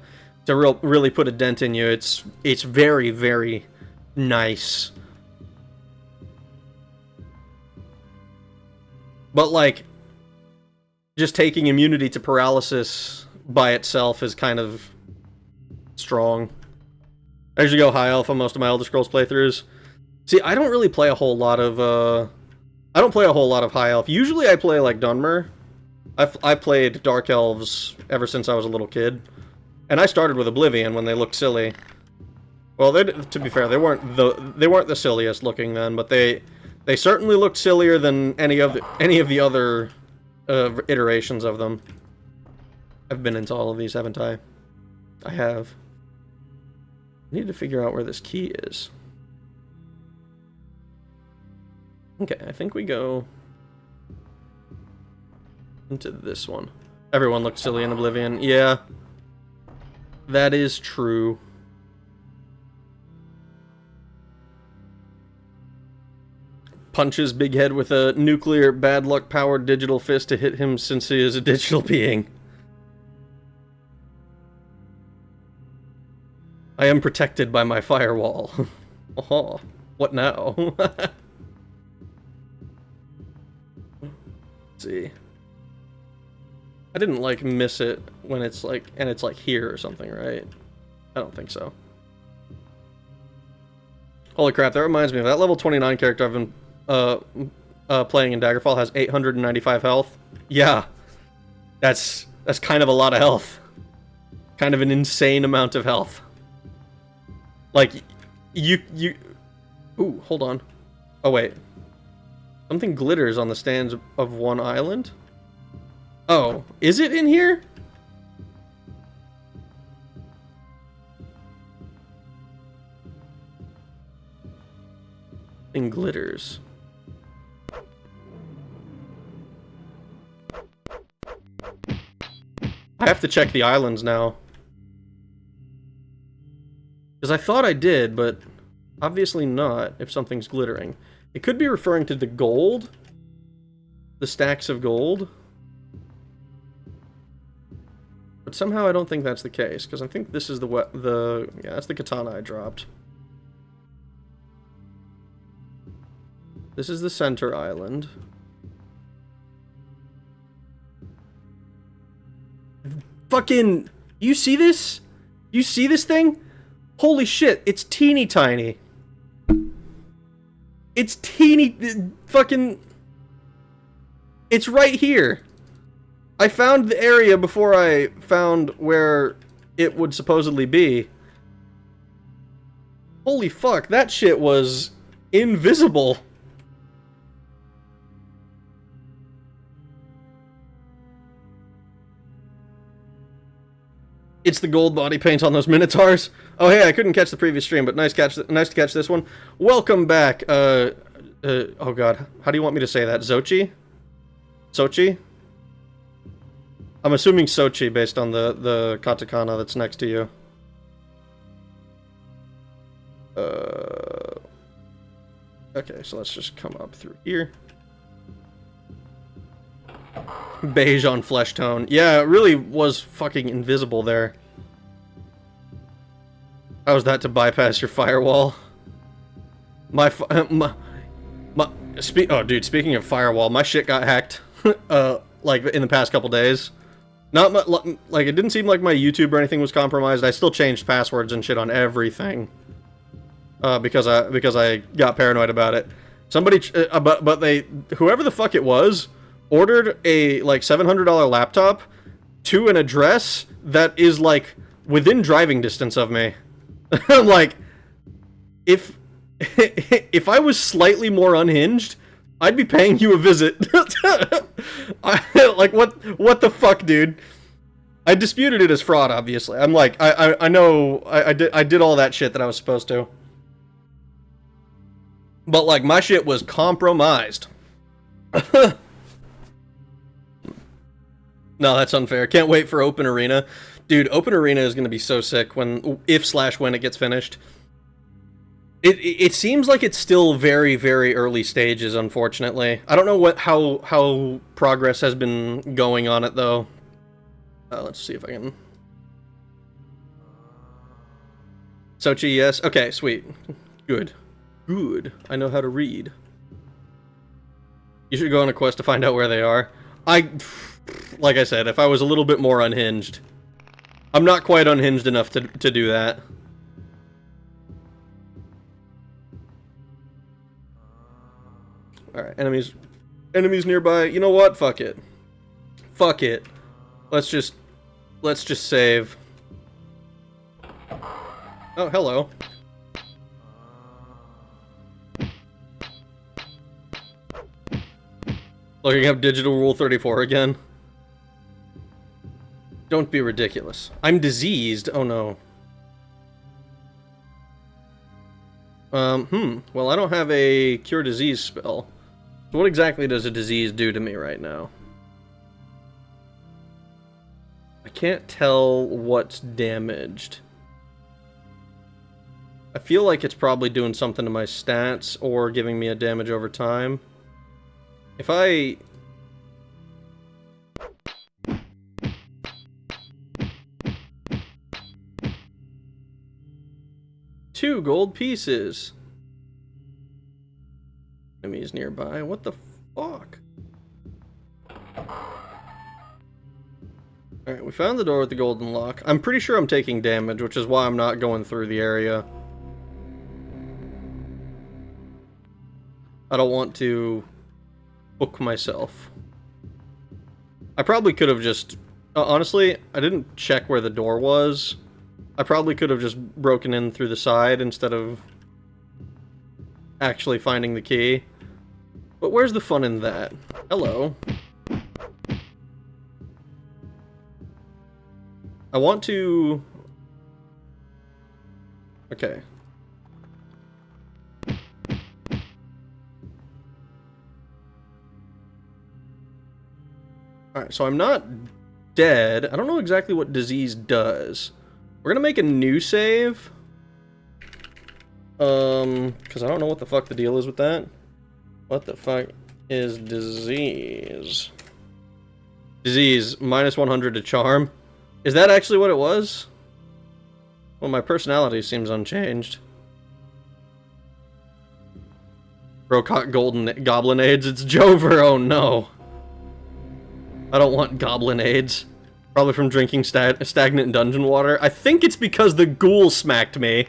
really put a dent in you, it's very, very nice. But, like, just taking immunity to paralysis by itself is kind of strong. I usually go high elf on most of my Elder Scrolls playthroughs. See, I don't really play a whole lot of, I don't play a whole lot of high elf. Usually I play, like, Dunmer. I've played Dark Elves ever since I was a little kid. And I started with Oblivion when they looked silly. Well, to be fair, they weren't the silliest looking then, but they certainly looked sillier than any of the other iterations of them. I've been into all of these, haven't I? I have. I need to figure out where this key is. Okay, I think we go into this one. Everyone looked silly in Oblivion. Yeah. That is true. Punches Big Head with a nuclear bad luck powered digital fist to hit him since he is a digital being. I am protected by my firewall. Oh, what now? Let's see. I didn't, like, miss it when it's, like, and it's, like, here or something, right? I don't think so. Holy crap, that reminds me of that level 29 character I've been playing in Daggerfall has 895 health. Yeah. That's kind of a lot of health. Kind of an insane amount of health. Like, you... Ooh, hold on. Oh, wait. Something glitters on the stands of one island? Oh, is it in here? It glitters. I have to check the islands now. Because I thought I did, but obviously not if something's glittering. It could be referring to the gold. The stacks of gold. But somehow I don't think that's the case, because I think this is yeah, that's the katana I dropped. This is the center island. Fucking... You see this? You see this thing? Holy shit, it's teeny tiny. It's teeny... fucking... It's right here. I found the area before I found where it would supposedly be. Holy fuck, that shit was invisible. It's the gold body paint on those Minotaurs. Oh, hey, I couldn't catch the previous stream, but nice to catch this one. Welcome back. Oh god, how do you want me to say that? Zochi? Sochi? I'm assuming Sochi based on the katakana that's next to you. Okay, so let's just come up through here. Beige on flesh tone. Yeah, it really was fucking invisible there. How was that to bypass your firewall? Oh, dude, speaking of firewall, my shit got hacked, like, in the past couple days. Not like, it didn't seem like my YouTube or anything was compromised. I still changed passwords and shit on everything. Because I got paranoid about it. Somebody, but they, whoever the fuck it was, ordered a, like, $700 laptop to an address that is, like, within driving distance of me. I'm like, if I was slightly more unhinged, I'd be paying you a visit. Like, what the fuck, dude? I disputed it as fraud, obviously. I'm like, I know, I did all that shit that I was supposed to. But, like, my shit was compromised. No, that's unfair. Can't wait for Open Arena. Dude, Open Arena is going to be so sick when it gets finished. It seems like it's still very, very early stages, unfortunately. I don't know how progress has been going on it, though. Let's see if I can... Sochi, yes. Okay, sweet. Good. Good. I know how to read. You should go on a quest to find out where they are. Like I said, if I was a little bit more unhinged. I'm not quite unhinged enough to do that. Alright, enemies nearby. You know what? Fuck it. Fuck it. Let's just save. Oh, hello. Looking up Digital Rule 34 again. Don't be ridiculous. I'm diseased. Oh no. Well, I don't have a cure disease spell. So what exactly does a disease do to me right now? I can't tell what's damaged. I feel like it's probably doing something to my stats or giving me a damage over time. If I... Two gold pieces. Enemies nearby. What the fuck? Alright, we found the door with the golden lock. I'm pretty sure I'm taking damage, which is why I'm not going through the area. I don't want to book myself. I probably could have just... honestly, I didn't check where the door was. I probably could have just broken in through the side instead of actually finding the key. But where's the fun in that? Hello. I want to... Okay. Alright, so I'm not dead. I don't know exactly what disease does. We're gonna make a new save. Because I don't know what the fuck the deal is with that. What the fuck is disease? Disease, minus 100 to charm. Is that actually what it was? Well, my personality seems unchanged. Bro caught goblin AIDS. It's Jover. Oh no. I don't want goblin AIDS. Probably from drinking stagnant dungeon water. I think it's because the ghoul smacked me.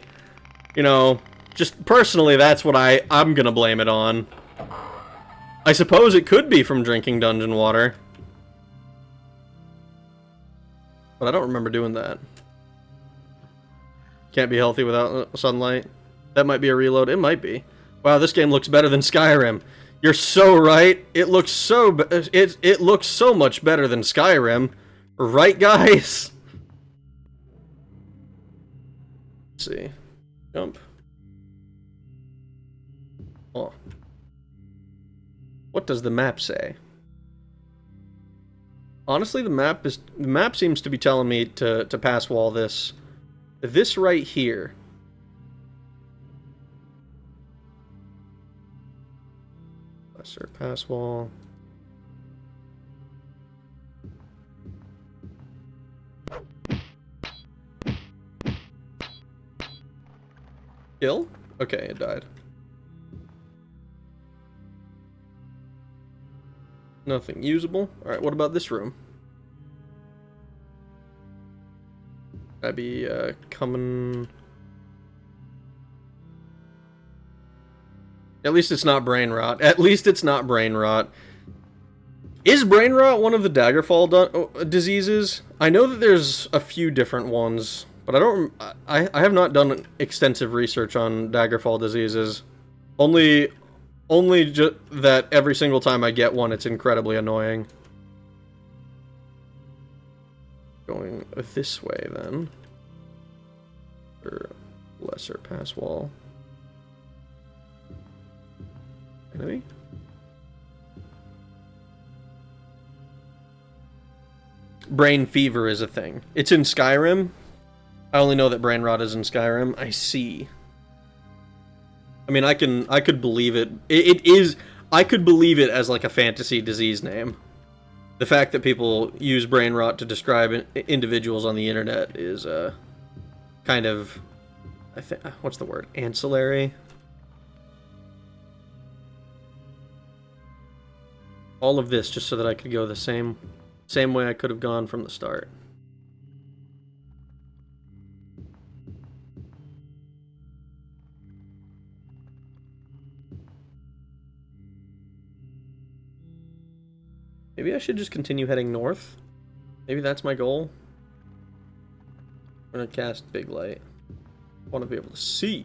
You know, just personally, that's what I'm gonna blame it on. I suppose it could be from drinking dungeon water. But I don't remember doing that. Can't be healthy without sunlight. That might be a reload. It might be. Wow, this game looks better than Skyrim. You're so right. It looks so it looks so much better than Skyrim. Right, guys? Let's see. Jump. Oh. What does the map say? Honestly, the map seems to be telling me to pass wall this right here. Lesser pass wall. Kill? Okay, it died. Nothing usable. Alright, what about this room? That'd be, coming... At least it's not brain rot. At least it's not brain rot. Is brain rot one of the Daggerfall diseases? I know that there's a few different ones, but I have not done extensive research on Daggerfall diseases. Only that every single time I get one, it's incredibly annoying. Going this way, then. Or lesser pass wall. Enemy? Brain fever is a thing. It's in Skyrim. I only know that brain rot is in Skyrim. I see. I mean, I could believe it. I could believe it as like a fantasy disease name. The fact that people use brain rot to describe individuals on the internet is kind of, I think, what's the word? Ancillary. All of this just so that I could go the same way I could have gone from the start. Maybe I should just continue heading north. Maybe that's my goal. I'm gonna cast Big Light. I want to be able to see.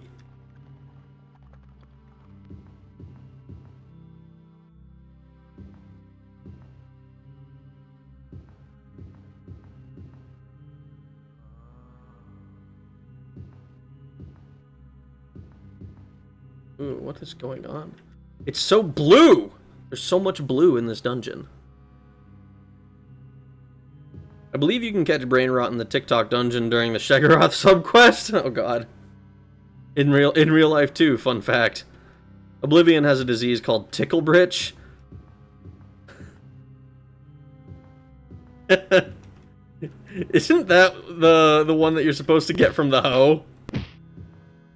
Ooh, what is going on? It's so blue! There's so much blue in this dungeon. I believe you can catch brain rot in the TikTok dungeon during the Shegaroth subquest. Oh god. In real life too, fun fact. Oblivion has a disease called Ticklebritch. Isn't that the one that you're supposed to get from the hoe?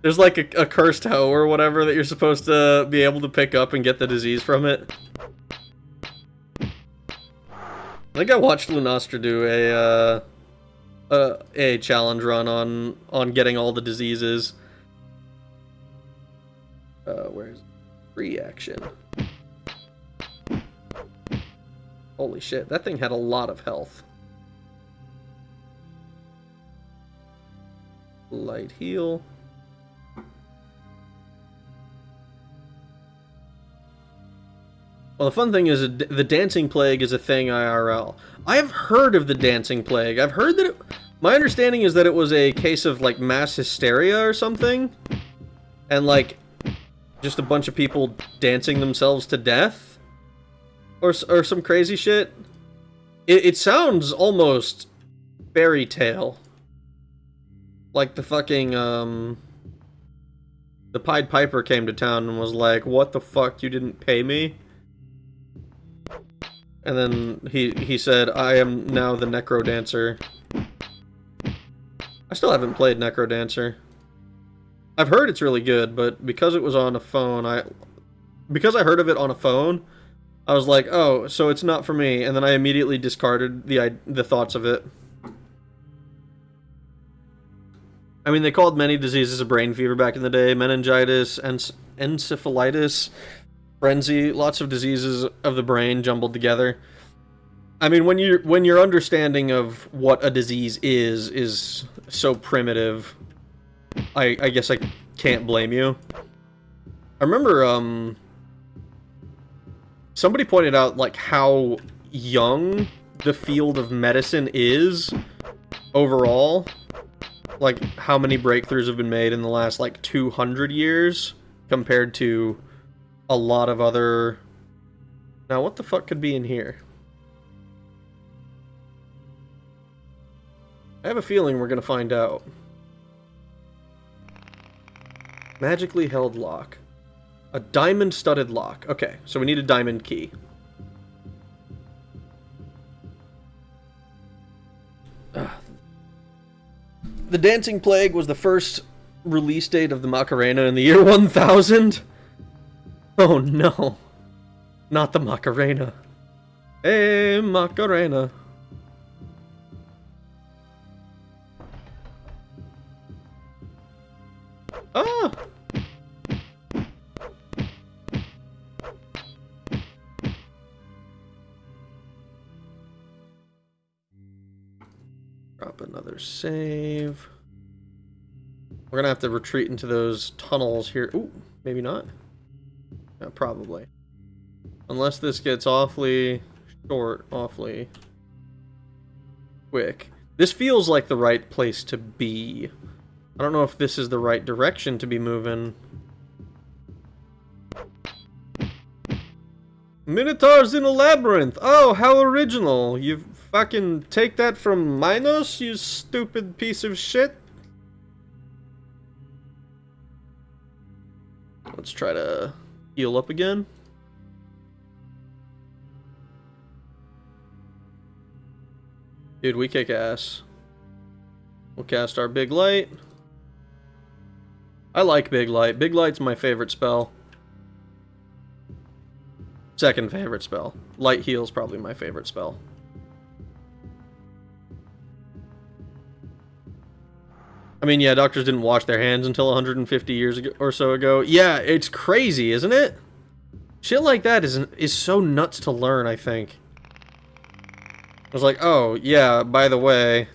There's like a cursed hoe or whatever that you're supposed to be able to pick up and get the disease from it. I think I watched Lunastra do a challenge run on getting all the diseases. Where's reaction? Holy shit, that thing had a lot of health. Light heal. Well, the fun thing is the dancing plague is a thing IRL. I have heard of the dancing plague. I've heard that my understanding is that it was a case of like mass hysteria or something. And like just a bunch of people dancing themselves to death. Or some crazy shit. It sounds almost fairy tale. Like the fucking, the Pied Piper came to town and was like, "What the fuck, you didn't pay me?" And then he said, "I am now the Necro Dancer." I still haven't played Necro Dancer. I've heard it's really good, but because it was on a phone, because I heard of it on a phone, I was like, "Oh, so it's not for me," and then I immediately discarded the thoughts of it. I mean, they called many diseases a brain fever back in the day: meningitis, encephalitis, frenzy, lots of diseases of the brain jumbled together. I mean, when your understanding of what a disease is so primitive, I guess I can't blame you. I remember somebody pointed out like how young the field of medicine is overall. like, how many breakthroughs have been made in the last, like, 200 years compared to a lot of other... Now, what the fuck could be in here? I have a feeling we're gonna find out. Magically held lock. A diamond-studded lock. Okay, so we need a diamond key. The Dancing Plague was the first release date of the Macarena in the year 1000? Oh no. Not the Macarena. Hey, Macarena. Ah! Drop another save. We're gonna have to retreat into those tunnels here. Ooh, maybe not. Yeah, probably. Unless this gets awfully short, awfully quick. This feels like the right place to be. I don't know if this is the right direction to be moving. Minotaurs in a labyrinth! Oh, how original! You fucking take that from Minos, you stupid piece of shit? Let's try to heal up again. Dude, we kick ass. We'll cast our Big Light. I like Big Light. Big Light's my favorite spell. Second favorite spell. Light Heal's probably my favorite spell. I mean, yeah, doctors didn't wash their hands until 150 years ago, or so ago. Yeah, it's crazy, isn't it? Shit like that is so nuts to learn, I think. I was like, oh, yeah, by the way...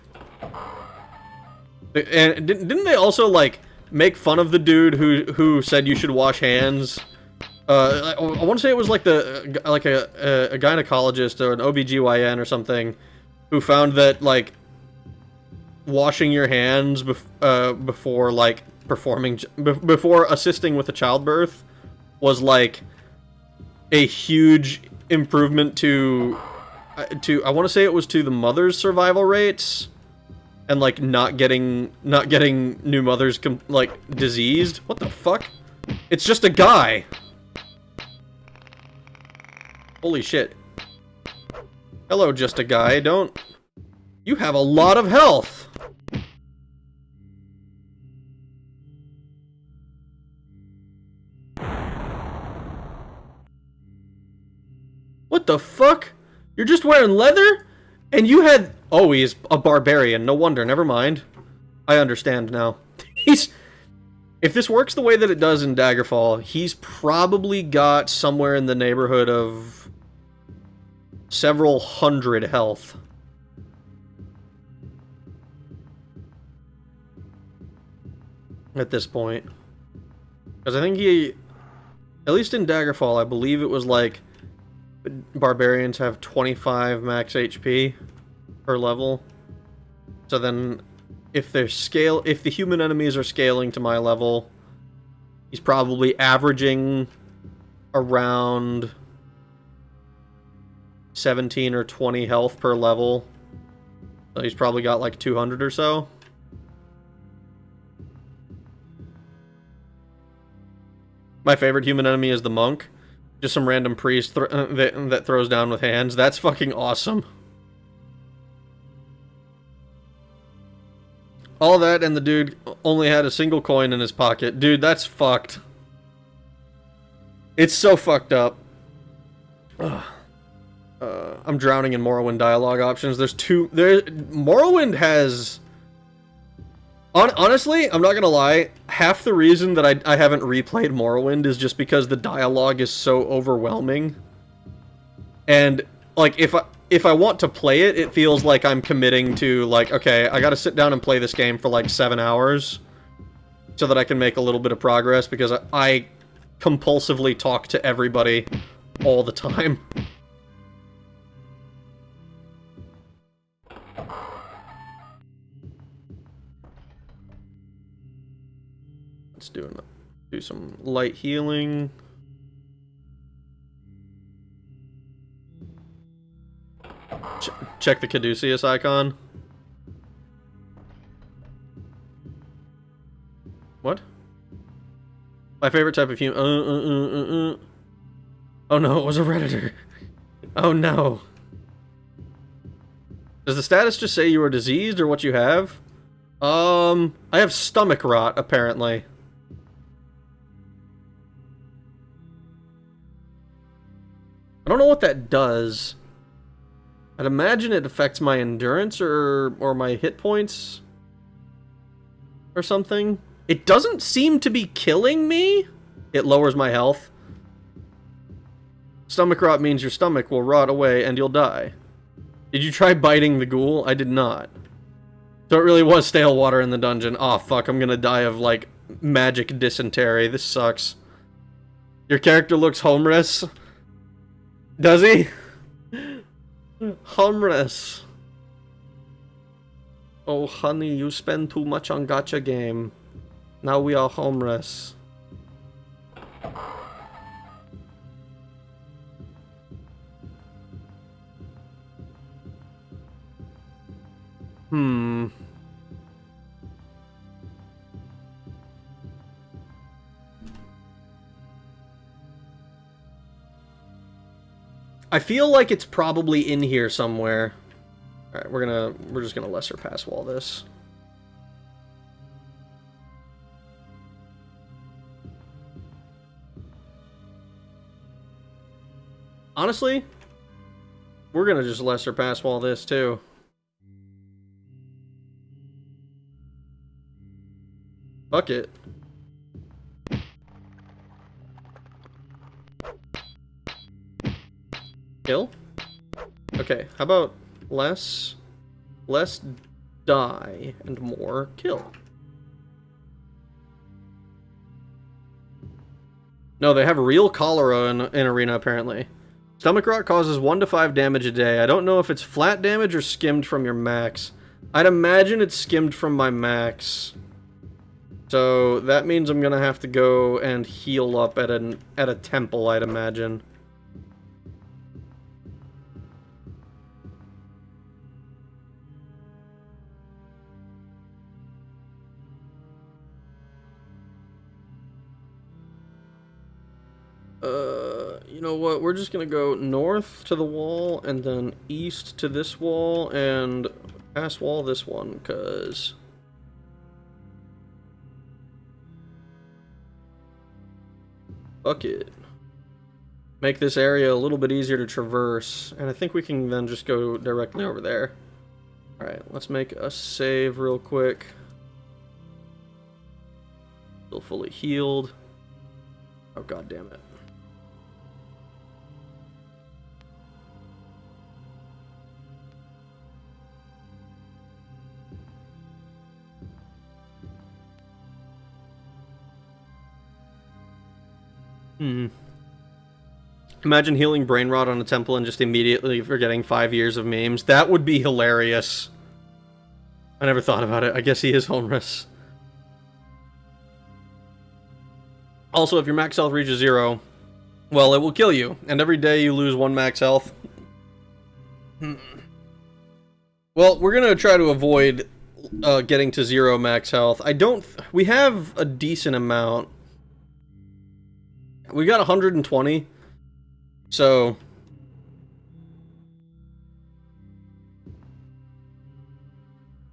And didn't they also, like, make fun of the dude who said you should wash hands? I want to say it was like a gynecologist or an OBGYN or something who found that, like, washing your hands before, like, before assisting with a childbirth was, like, a huge improvement to I want to say it was to the mother's survival rates and, like, not getting new mothers like diseased. What the fuck? It's just a guy. Holy shit. Hello, just a guy. Don't... You have a lot of health! What the fuck? You're just wearing leather? And you had... Oh, he's a barbarian. No wonder. Never mind. I understand now. He's... If this works the way that it does in Daggerfall, he's probably got somewhere in the neighborhood of... several hundred health. At this point. Because I think he... At least in Daggerfall, I believe it was like... Barbarians have 25 max HP per level. So then... If the human enemies are scaling to my level, he's probably averaging around 17 or 20 health per level. So he's probably got like 200 or so. My favorite human enemy is the monk. Just some random priest that throws down with hands. That's fucking awesome. All that, and the dude only had a single coin in his pocket. Dude, that's fucked. It's so fucked up. I'm drowning in Morrowind dialogue options. Morrowind has... Honestly, I'm not gonna lie, half the reason that I haven't replayed Morrowind is just because the dialogue is so overwhelming. And, like, if I want to play it, it feels like I'm committing to, like, okay, I gotta sit down and play this game for, like, 7 hours so that I can make a little bit of progress, because I compulsively talk to everybody all the time. Let's do some light healing. Check the Caduceus icon. What? My favorite type of human. Oh no, it was a Redditor. Oh no. Does the status just say you are diseased or what you have? I have stomach rot, apparently. I don't know what that does. I'd imagine it affects my endurance or my hit points or something. It doesn't seem to be killing me. It lowers my health. Stomach rot means your stomach will rot away and you'll die. Did you try biting the ghoul? I did not. So it really was stale water in the dungeon. Oh fuck, I'm gonna die of like magic dysentery. This sucks. Your character looks homeless. Does he? Homeless. Oh honey, you spend too much on gacha game. Now we are homeless. I feel like it's probably in here somewhere. Alright, we're just gonna lesser pass wall this. Honestly, we're gonna just lesser pass wall this too. Fuck it. Kill? Okay, how about less die and more kill? No, they have real cholera in Arena, apparently. Stomach rot causes 1 to 5 damage a day. I don't know if it's flat damage or skimmed from your max. I'd imagine it's skimmed from my max. So that means I'm gonna have to go and heal up at a temple, I'd imagine. You know what? We're just gonna go north to the wall and then east to this wall and pass wall this one, cause fuck it. Make this area a little bit easier to traverse, and I think we can then just go directly over there. Alright, let's make a save real quick. Still fully healed. Oh god damn it. Imagine healing brain rot on a temple and just immediately forgetting 5 years of memes. That would be hilarious. I never thought about it. I guess he is homeless. Also, if your max health reaches 0, well, it will kill you. And every day you lose 1 max health. Well, we're gonna try to avoid getting to 0 max health. We have a decent amount. We got 120. So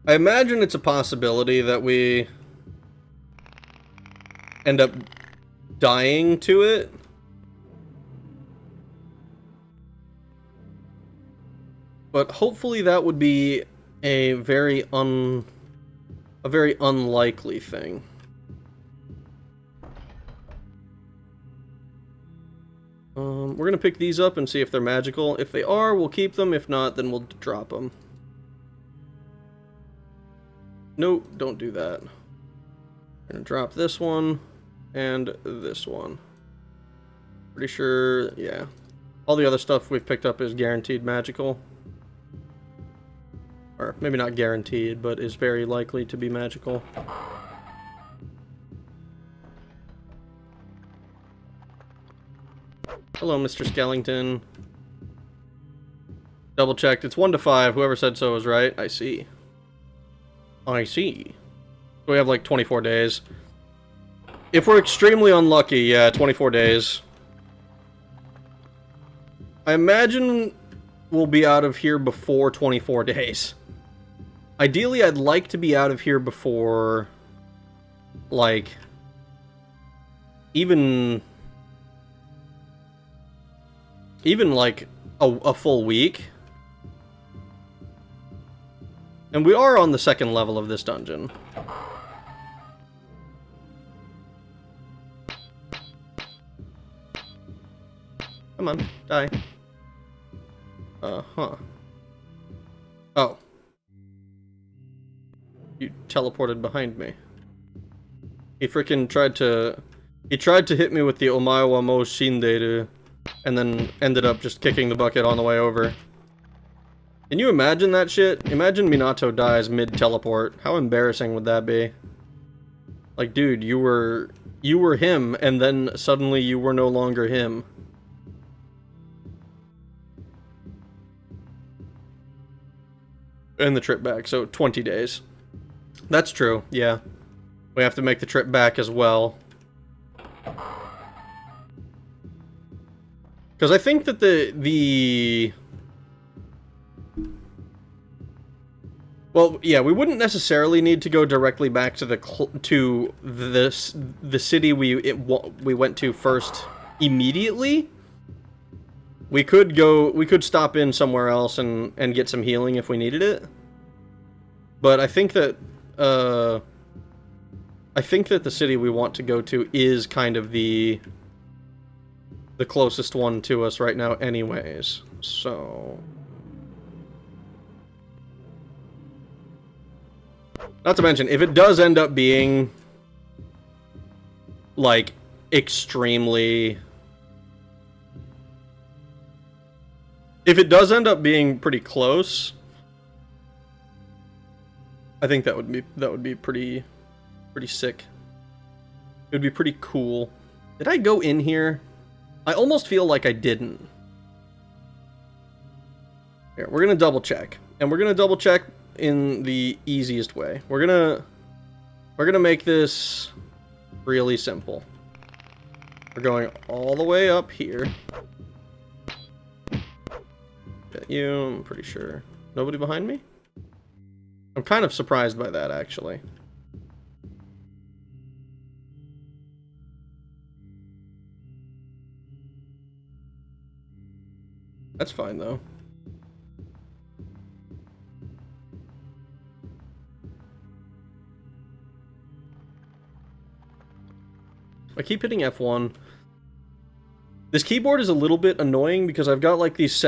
I imagine it's a possibility that we end up dying to it. But hopefully that would be a very unlikely thing. We're gonna pick these up and see if they're magical. If they are, we'll keep them. If not, then we'll drop them. No, don't do that. We're gonna drop this one and this one. Pretty sure, yeah. All the other stuff we've picked up is guaranteed magical. Or maybe not guaranteed, but is very likely to be magical. Hello, Mr. Skellington. Double checked. It's 1 to 5. Whoever said so was right. I see. I see. We have like 24 days. If we're extremely unlucky, yeah, 24 days. I imagine we'll be out of here before 24 days. Ideally, I'd like to be out of here before, like, even like a full week. And we are on the 2nd level of this dungeon. Come on, die. Uh-huh. Oh. You teleported behind me. He freaking tried to hit me with the Omae wa mo shinderu, and then ended up just kicking the bucket on the way over. Can you imagine that shit? Imagine Minato dies mid-teleport. How embarrassing would that be? Like, dude, you were him, and then suddenly you were no longer him. And the trip back, so 20 days. That's true, yeah. We have to make the trip back as well. Because I think that well, yeah, we wouldn't necessarily need to go directly back to the city we went to first immediately. We could stop in somewhere else and get some healing if we needed it. But I think that the city we want to go to is kind of the closest one to us right now anyways. So, not to mention, if it does end up being like extremely, if it does end up being pretty close, I think that would be pretty sick. It would be pretty cool. Did I go in here? I almost feel like I didn't. Here, we're gonna double check, and we're gonna double check in the easiest way. We're gonna make this really simple. We're going all the way up here. Got you, I'm pretty sure. Nobody behind me? I'm kind of surprised by that, actually. That's fine, though. I keep hitting F1. This keyboard is a little bit annoying because I've got like this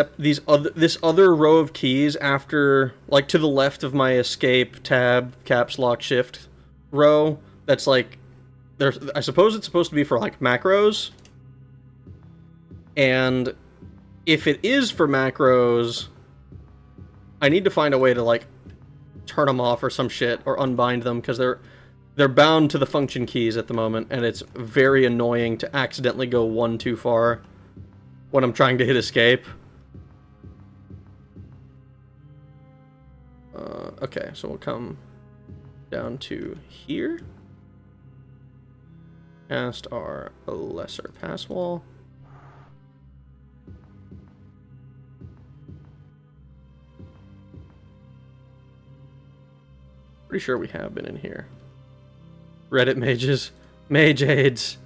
other row of keys after, like, to the left of my escape, tab, caps lock, shift row. That's like, I suppose it's supposed to be for like macros. And if it is for macros, I need to find a way to like turn them off or some shit, or unbind them, because they're bound to the function keys at the moment, and it's very annoying to accidentally go one too far when I'm trying to hit escape. Okay, so we'll come down to here. Cast our lesser pass wall. Pretty sure we have been in here. Reddit mages. Mage aids.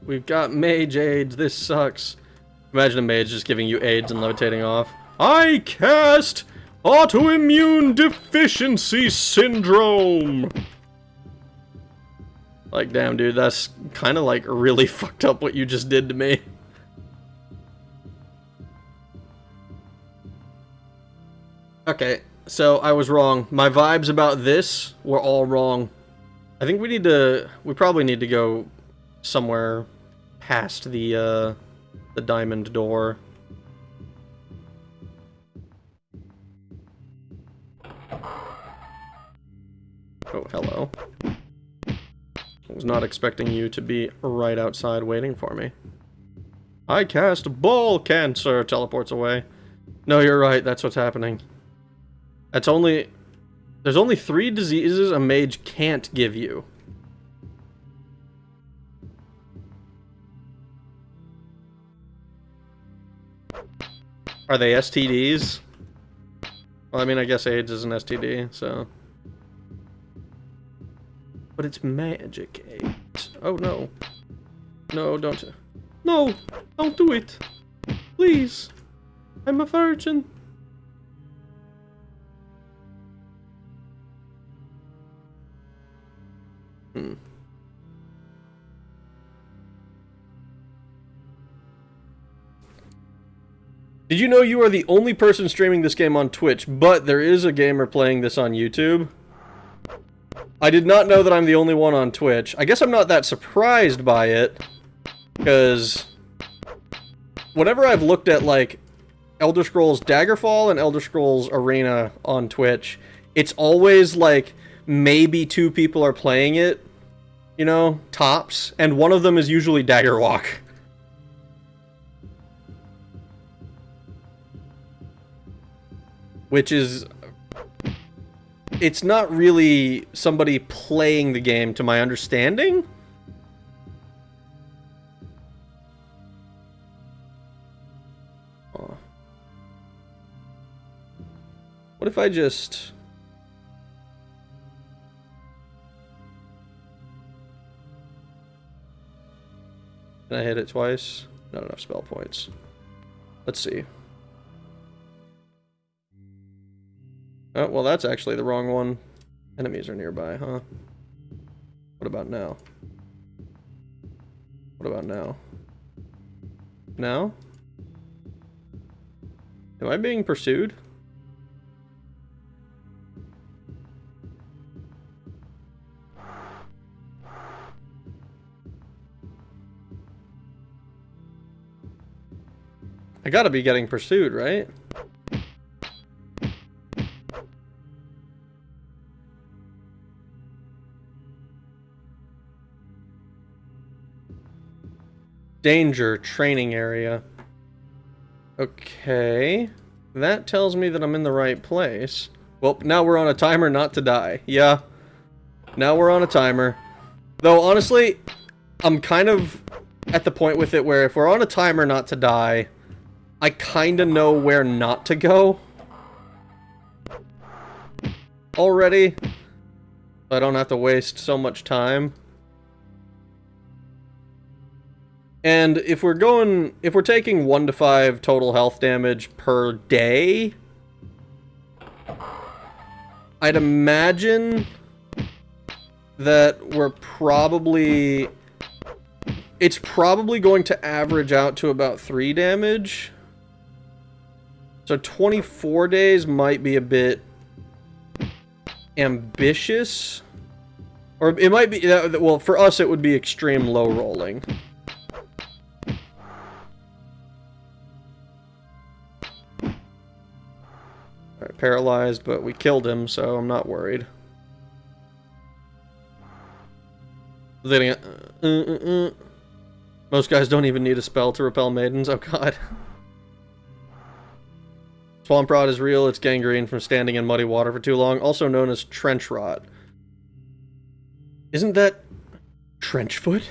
We've got mage aids. This sucks. Imagine a mage just giving you aids and levitating off. I cast autoimmune deficiency syndrome. Like, damn, dude, that's kind of like really fucked up what you just did to me. Okay. So, I was wrong. My vibes about this were all wrong. I think we probably need to go somewhere past the diamond door. Oh, hello. was not expecting you to be right outside waiting for me. I cast ball cancer, teleports away. No, you're right, that's what's happening. There's only 3 diseases a mage can't give you. Are they STDs? Well, I mean, I guess AIDS is an STD, so... But it's magic AIDS. Oh, no. No, don't... No! Don't do it! Please! I'm a virgin! Did you know you are the only person streaming this game on Twitch, but there is a gamer playing this on YouTube? I did not know that I'm the only one on Twitch. I guess I'm not that surprised by it, because whenever I've looked at, like, Elder Scrolls Daggerfall and Elder Scrolls Arena on Twitch, it's always, like, maybe 2 people are playing it, you know, tops, and one of them is usually Daggerwalk. Which is... It's not really somebody playing the game, to my understanding. Oh. What if I just... Can I hit it twice? Not enough spell points. Let's see. Oh, well, that's actually the wrong one. Enemies are nearby, huh? What about now? What about now? Now? Am I being pursued? I gotta be getting pursued, right? Danger, training area. Okay. That tells me that I'm in the right place. Well, now we're on a timer not to die. Yeah. Now we're on a timer. Though, honestly, I'm kind of at the point with it where if we're on a timer not to die, I kind of know where not to go. Already. So I don't have to waste so much time. And if we're taking 1 to 5 total health damage per day, I'd imagine that it's probably going to average out to about 3 damage. So 24 days might be a bit ambitious. Or it might be, well, for us it would be extreme low rolling. Alright, paralyzed, but we killed him, so I'm not worried. Most guys don't even need a spell to repel maidens. Oh god. Swamp rot is real. It's gangrene from standing in muddy water for too long, also known as trench rot. Isn't that trench foot?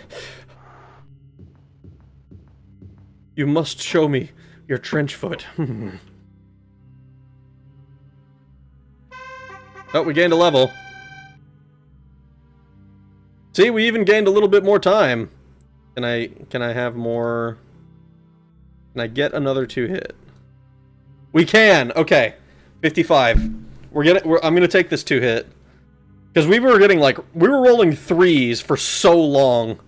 You must show me your trench foot. Oh, we gained a level. See, we even gained a little bit more time. Can I have more? Can I get another 2-hit? We can. Okay, 55. I'm gonna take this 2-hit because we were getting we were rolling 3s for so long.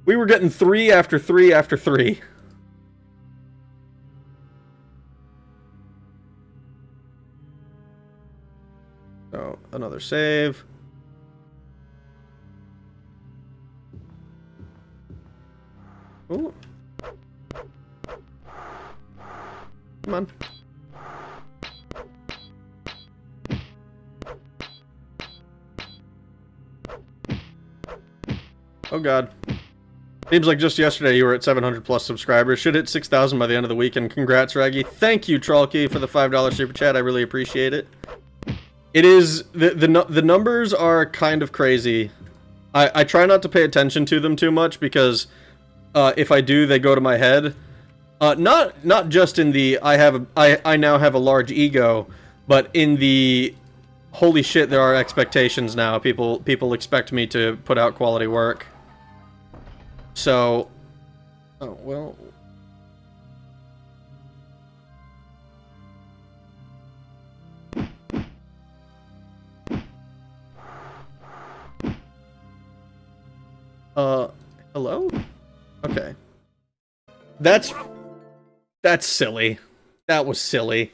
We were getting 3 after 3 after 3. So another save. Ooh. Come on. Oh god. Seems like just yesterday you were at 700 plus subscribers. Should hit 6,000 by the end of the week, and congrats, Raggy. Thank you, Trollkey, for the $5 super chat. I really appreciate it. It is... The numbers are kind of crazy. I try not to pay attention to them too much, because if I do, they go to my head. Not just in the I now have a large ego, but in the holy shit, there are expectations now. People expect me to put out quality work. So, oh well. Hello? Okay. That's silly. That was silly.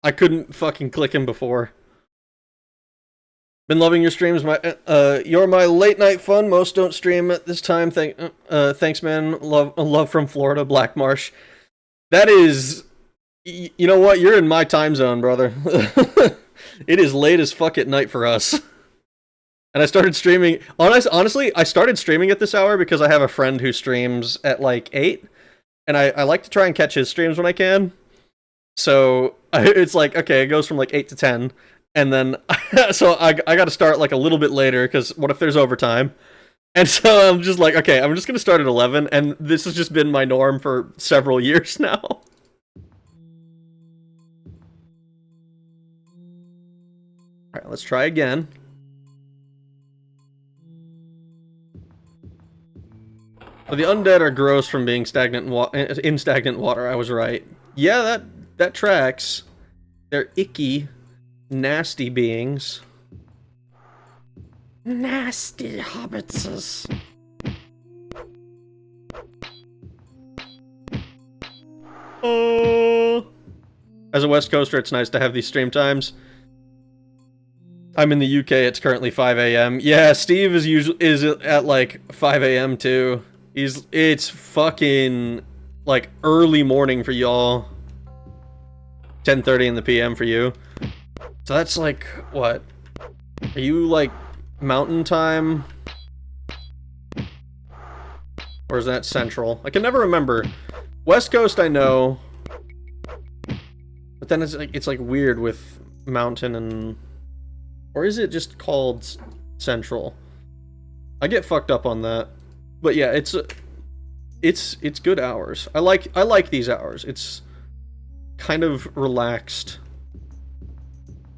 I couldn't fucking click him before. Been loving your streams. You're my late night fun. Most don't stream at this time. Thanks, man. Love from Florida, Black Marsh. That is, you know what? You're in my time zone, brother. It is late as fuck at night for us. And I started streaming. Honestly, I started streaming at this hour because I have a friend who streams at like 8, and I like to try and catch his streams when I can. So it's like, okay, it goes from like 8 to 10. And then, so I got to start like a little bit later, because what if there's overtime? And so I'm just like, okay, I'm just going to start at 11, and this has just been my norm for several years now. Alright, let's try again. So the undead are gross from being stagnant in stagnant water, I was right. Yeah, that tracks. They're icky. Nasty beings. Nasty hobbitses. Oh. As a West Coaster, it's nice to have these stream times. I'm in the UK, it's currently 5 a.m. Yeah, Steve is at like 5 a.m. too. It's fucking like early morning for y'all. 10:30 in the PM for you. So that's like, what? Are you like mountain time? Or is that central? I can never remember. West Coast I know. But then it's like weird with mountain and... Or is it just called central? I get fucked up on that. But yeah, it's good hours. I like these hours. It's kind of relaxed.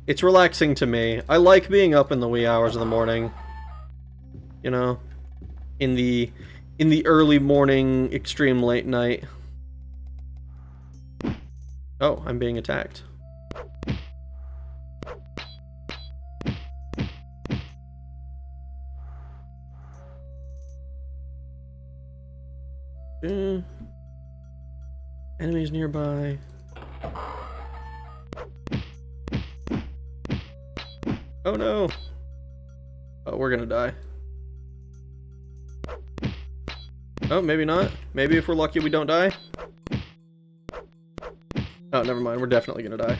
It's relaxing to me. I like being up in the wee hours of the morning. You know, in the early morning, extreme late night. Oh, I'm being attacked. Enemies nearby. Oh no! Oh, we're gonna die. Oh, maybe not. Maybe if we're lucky we don't die. Oh, never mind. We're definitely gonna die.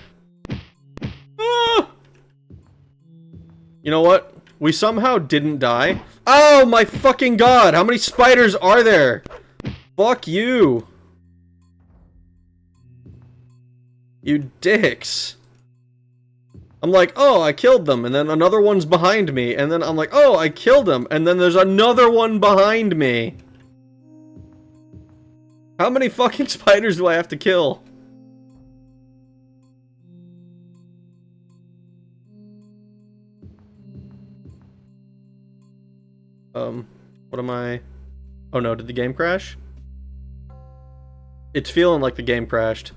Ah! You know what? We somehow didn't die. Oh my fucking god! How many spiders are there? Fuck you! You dicks! I'm like, oh, I killed them, and then another one's behind me, and then I'm like, oh, I killed him, and then there's another one behind me. How many fucking spiders do I have to kill? What am I... Oh no, did the game crash? It's feeling like the game crashed.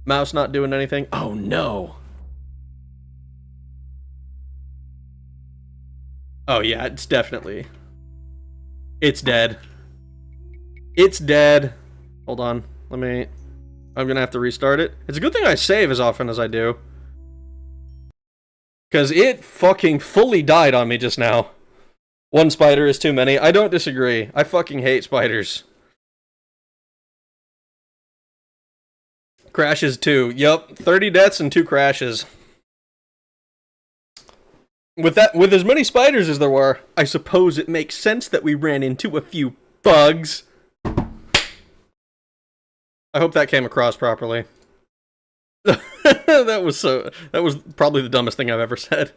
Mouse not doing anything? Oh no! Oh yeah, it's definitely... It's dead. It's dead. Hold on, I'm gonna have to restart it. It's a good thing I save as often as I do. Because it fucking fully died on me just now. One spider is too many. I don't disagree. I fucking hate spiders. Crashes too. Yup, 30 deaths and 2 crashes. With as many spiders as there were, I suppose it makes sense that we ran into a few bugs. I hope that came across properly. That was probably the dumbest thing I've ever said.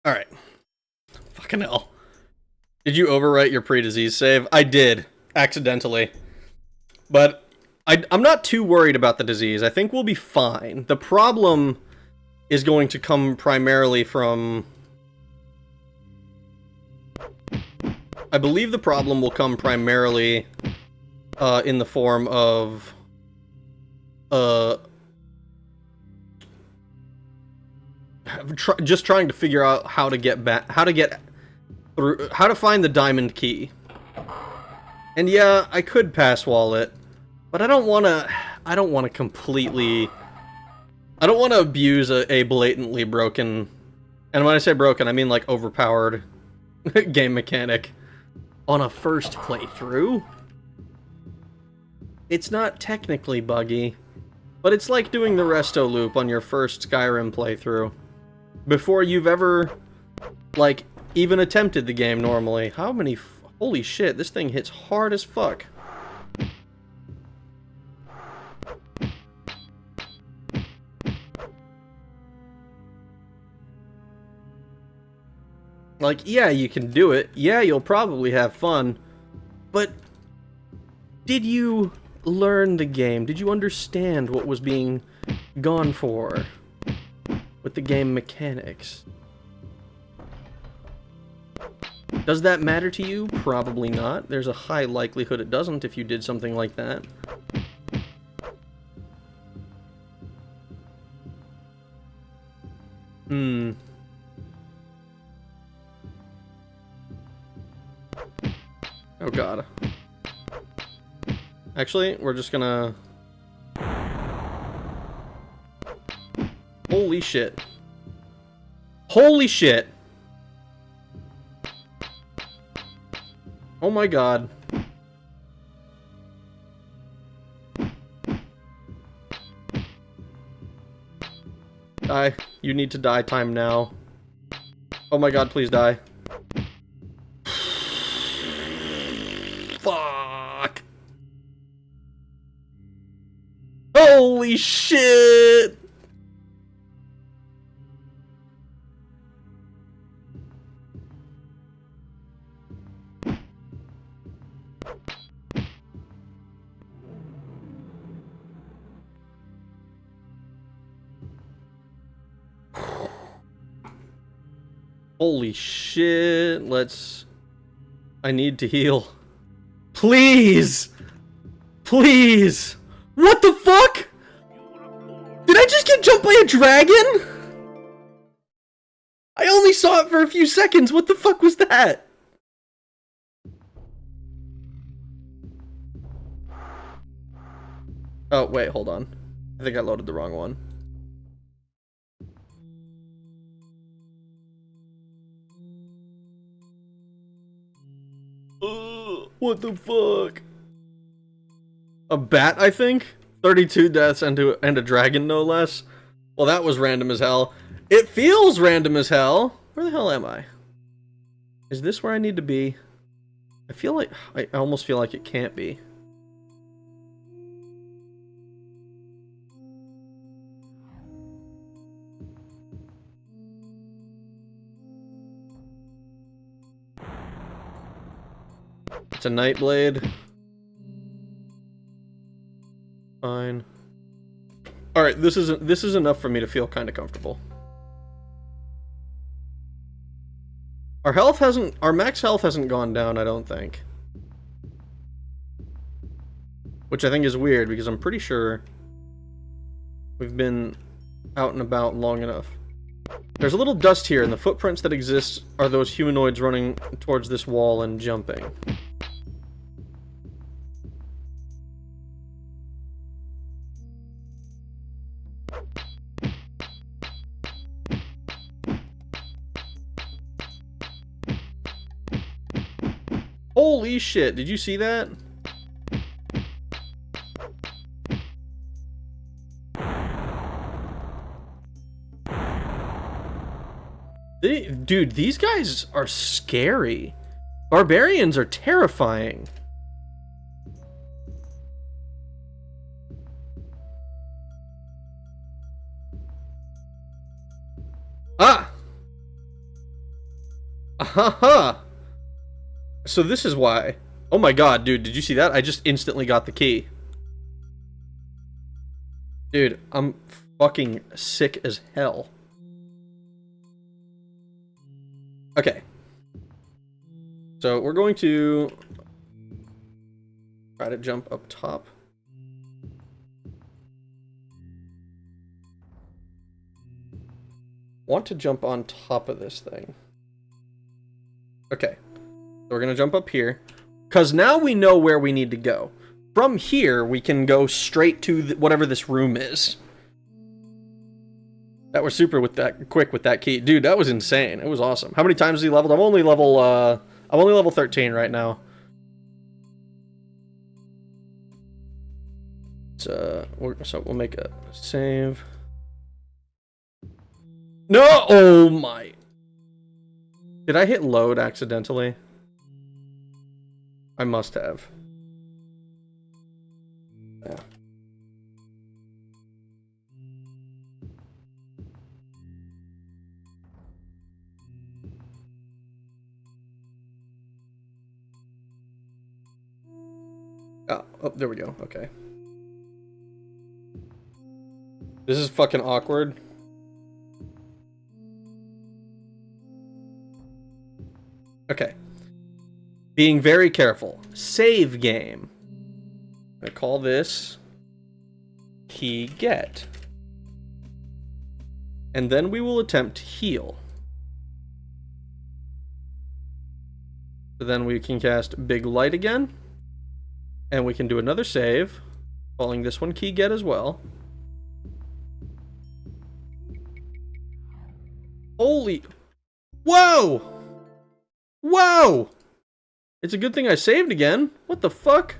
Alright. Fucking hell. Did you overwrite your pre-disease save? I did, accidentally. But I'm not too worried about the disease. I think we'll be fine. The problem is going to come primarily from... I believe the problem will come primarily in the form of... just trying to figure out how to get back... how to find the diamond key. And yeah, I could pass wall it, but I don't want to completely... I don't want to abuse a blatantly broken... And when I say broken, I mean like overpowered game mechanic on a first playthrough. It's not technically buggy, but it's like doing the resto loop on your first Skyrim playthrough. Before you've ever, like, even attempted the game normally. How many... holy shit, this thing hits hard as fuck. Like, yeah, you can do it. Yeah, you'll probably have fun. But did you learn the game? Did you understand what was being gone for with the game mechanics? Does that matter to you? Probably not. There's a high likelihood it doesn't if you did something like that. Oh god. Actually, we're just gonna... Holy shit. Holy shit! Oh my god. Die. You need to die time now. Oh my god, please die. Fuck. Holy shit! Holy shit, let's... I need to heal. Please! Please! What the fuck?! Did I just get jumped by a dragon?! I only saw it for a few seconds, what the fuck was that?! Oh, wait, hold on. I think I loaded the wrong one. What the fuck? A bat, I think? 32 deaths and a dragon, no less? Well, that was random as hell. It feels random as hell! Where the hell am I? Is this where I need to be? I feel like... I almost feel like it can't be. It's a Nightblade. Fine. Alright, this is enough for me to feel kind of comfortable. Our max health hasn't gone down, I don't think. Which I think is weird, because I'm pretty sure we've been out and about long enough. There's a little dust here, and the footprints that exist are those humanoids running towards this wall and jumping. Holy shit, did you see that? Dude, these guys are scary. Barbarians are terrifying. Ah! Aha! So this is why. Oh my god, dude, did you see that? I just instantly got the key. Dude, I'm fucking sick as hell. Okay. So we're going to try to jump up top. Want to jump on top of this thing. Okay. So we're going to jump up here. Because now we know where we need to go. From here, we can go straight to whatever this room is. That was super quick with that key. Dude, that was insane. It was awesome. How many times has he leveled? I'm only level 13 right now. So we'll make a save. No! Oh my. Did I hit load accidentally? I must have. Yeah. Oh, there we go. Okay. This is fucking awkward. Okay. Being very careful. Save game. I call this key get. And then we will attempt heal. So then we can cast big light again. And we can do another save. Calling this one key get as well. Holy... Whoa! Whoa! It's a good thing I saved again. What the fuck?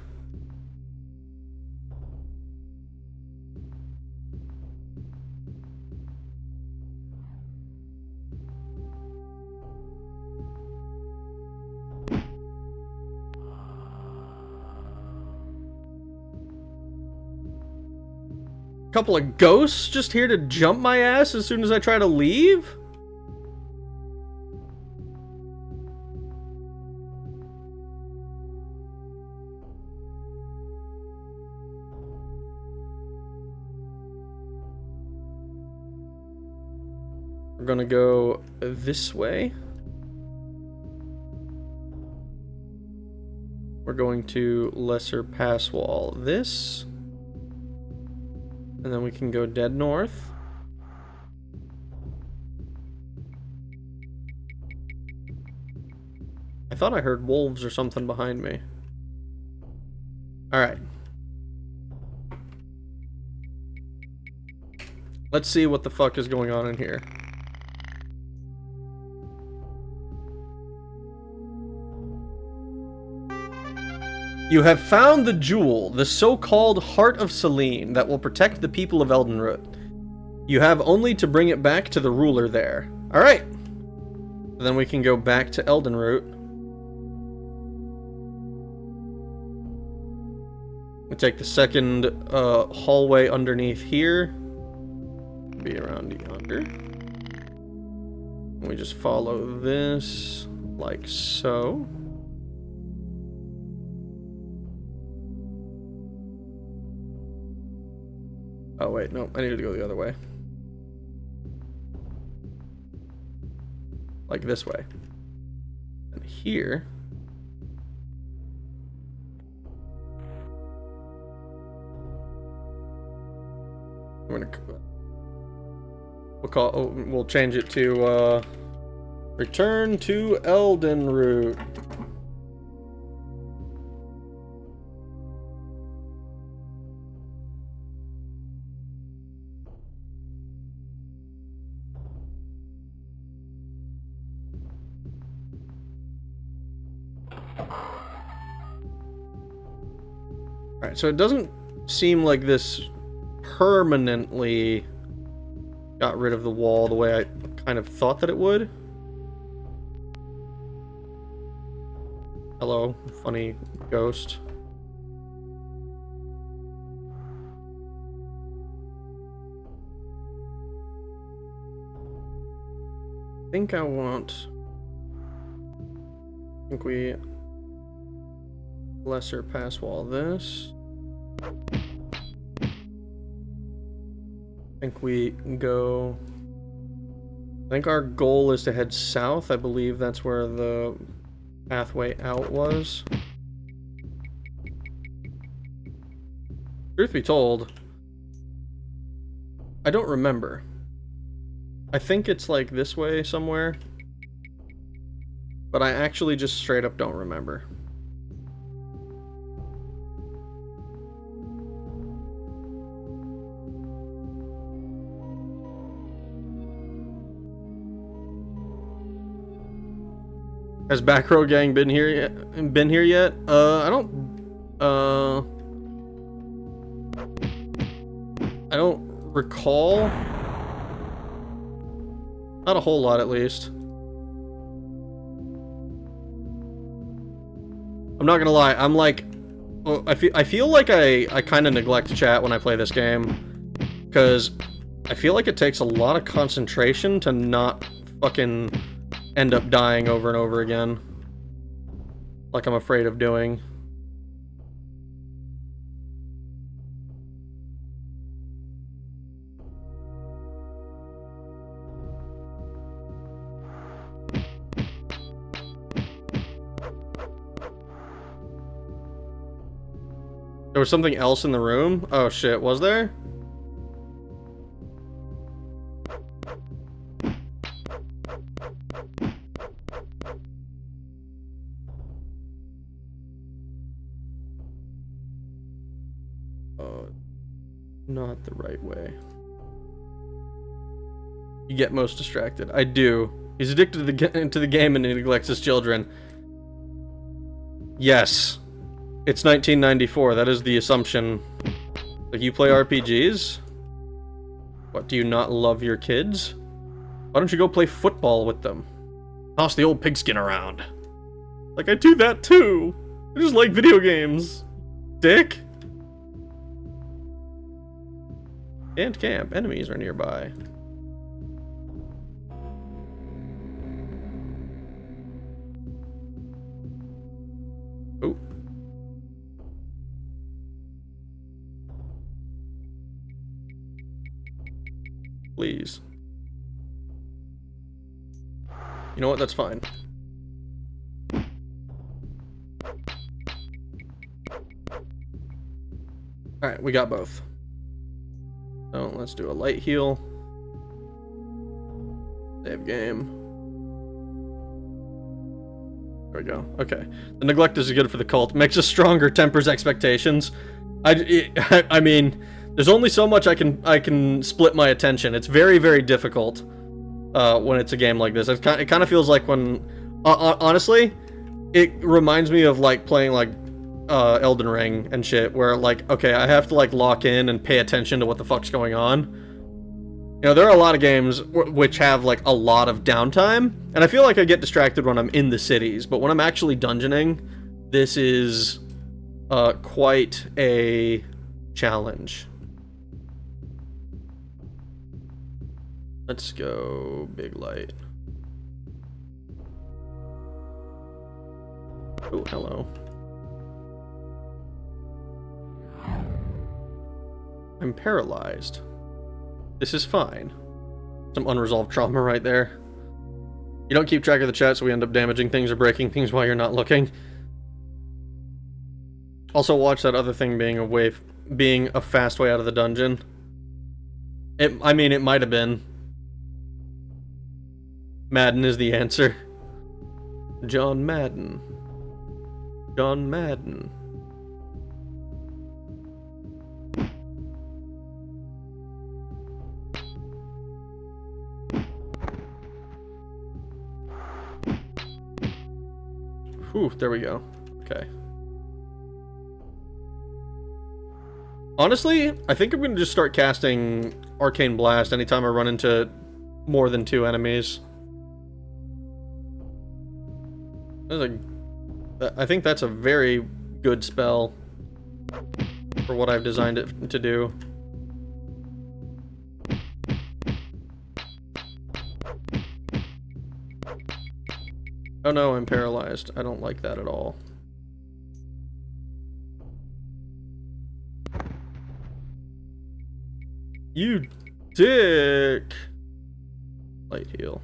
Couple of ghosts just here to jump my ass as soon as I try to leave? We're gonna go this way. We're going to lesser pass wall this. And then we can go dead north. I thought I heard wolves or something behind me. Alright. Let's see what the fuck is going on in here. You have found the jewel, the so-called Heart of Selene, that will protect the people of Elden. You have only to bring it back to the ruler there. Alright. Then we can go back to Elden. We take the second hallway underneath here. Be around yonder. And we just follow this like so. Oh wait, no, I needed to go the other way. Like this way. And here... we'll change it to, return to Elden route. Alright, so it doesn't seem like this permanently got rid of the wall the way I kind of thought that it would. Hello, funny ghost. I think we lesser pass wall this. I think our goal is to head south. I believe that's where the pathway out was. Truth be told, I don't remember. I think it's like this way somewhere, but I actually just straight up don't remember. Has Back Row Gang been here yet? I don't recall. Not a whole lot, at least. I'm not gonna lie. I'm like, I feel like I kind of neglect chat when I play this game, because I feel like it takes a lot of concentration to not fucking end up dying over and over again, like I'm afraid of doing. There was something else in the room? Oh shit, was there? Not the right way. You get most distracted. I do. He's addicted to the game and he neglects his children. Yes. It's 1994. That is the assumption. Like, you play RPGs? What, do you not love your kids? Why don't you go play football with them? Toss the old pigskin around. Like, I do that too. I just like video games. Dick. And camp. Enemies are nearby. Oh. Please. You know what? That's fine. Alright, we got both. So let's do a light heal. Save game. There we go. Okay. The neglect is good for the cult. Makes us stronger, tempers expectations. I mean, there's only so much I can split my attention. It's very, very difficult when it's a game like this. It kind of feels like when... honestly, it reminds me of like playing like Elden Ring and shit, where like, okay, I have to like lock in and pay attention to what the fuck's going on. You know, there are a lot of games which have like a lot of downtime, and I feel like I get distracted when I'm in the cities, but when I'm actually dungeoning, this is quite a challenge. Let's go big light. Oh, hello. I'm paralyzed. This is fine. Some unresolved trauma right there. You don't keep track of the chat, so we end up damaging things or breaking things while you're not looking. Also, watch that other thing being a fast way out of the dungeon. I mean, it might have been. Madden is the answer. John Madden. John Madden. Whew, there we go. Okay. Honestly, I think I'm going to just start casting Arcane Blast anytime I run into more than 2 enemies. I think that's a very good spell for what I've designed it to do. Oh no, I'm paralyzed. I don't like that at all. You dick! Light heal.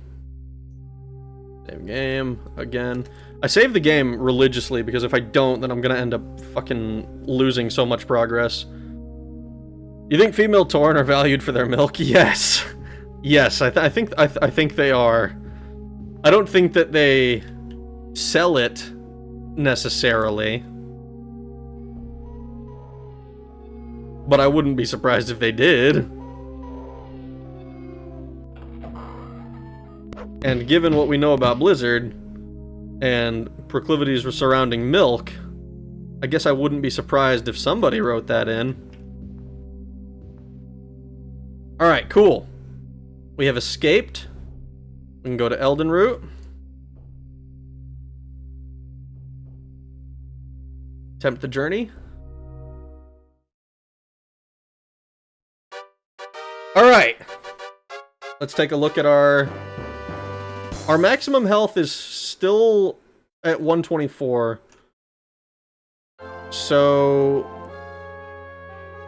Same game, again. I save the game religiously, because if I don't, then I'm gonna end up fucking losing so much progress. You think female Tauren are valued for their milk? Yes. Yes, I think they are. I don't think that they sell it, necessarily. But I wouldn't be surprised if they did. And given what we know about Blizzard, and proclivities surrounding milk, I guess I wouldn't be surprised if somebody wrote that in. Alright, cool. We have escaped. We can go to Elden route. Attempt the journey. Alright. Let's take a look at our maximum health is still at 124. So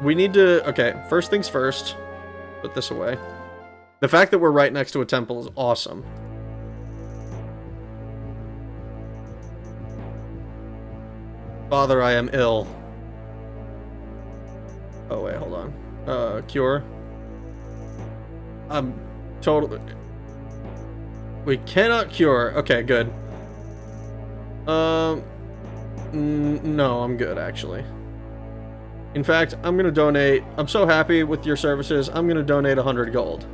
we need to, okay, first things first. Put this away. The fact that we're right next to a temple is awesome. Father, I am ill. Oh wait, hold on. Cure. I'm totally... We cannot cure. Okay, good. No, I'm good, actually. In fact, I'm gonna donate... I'm so happy with your services, I'm gonna donate 100 gold.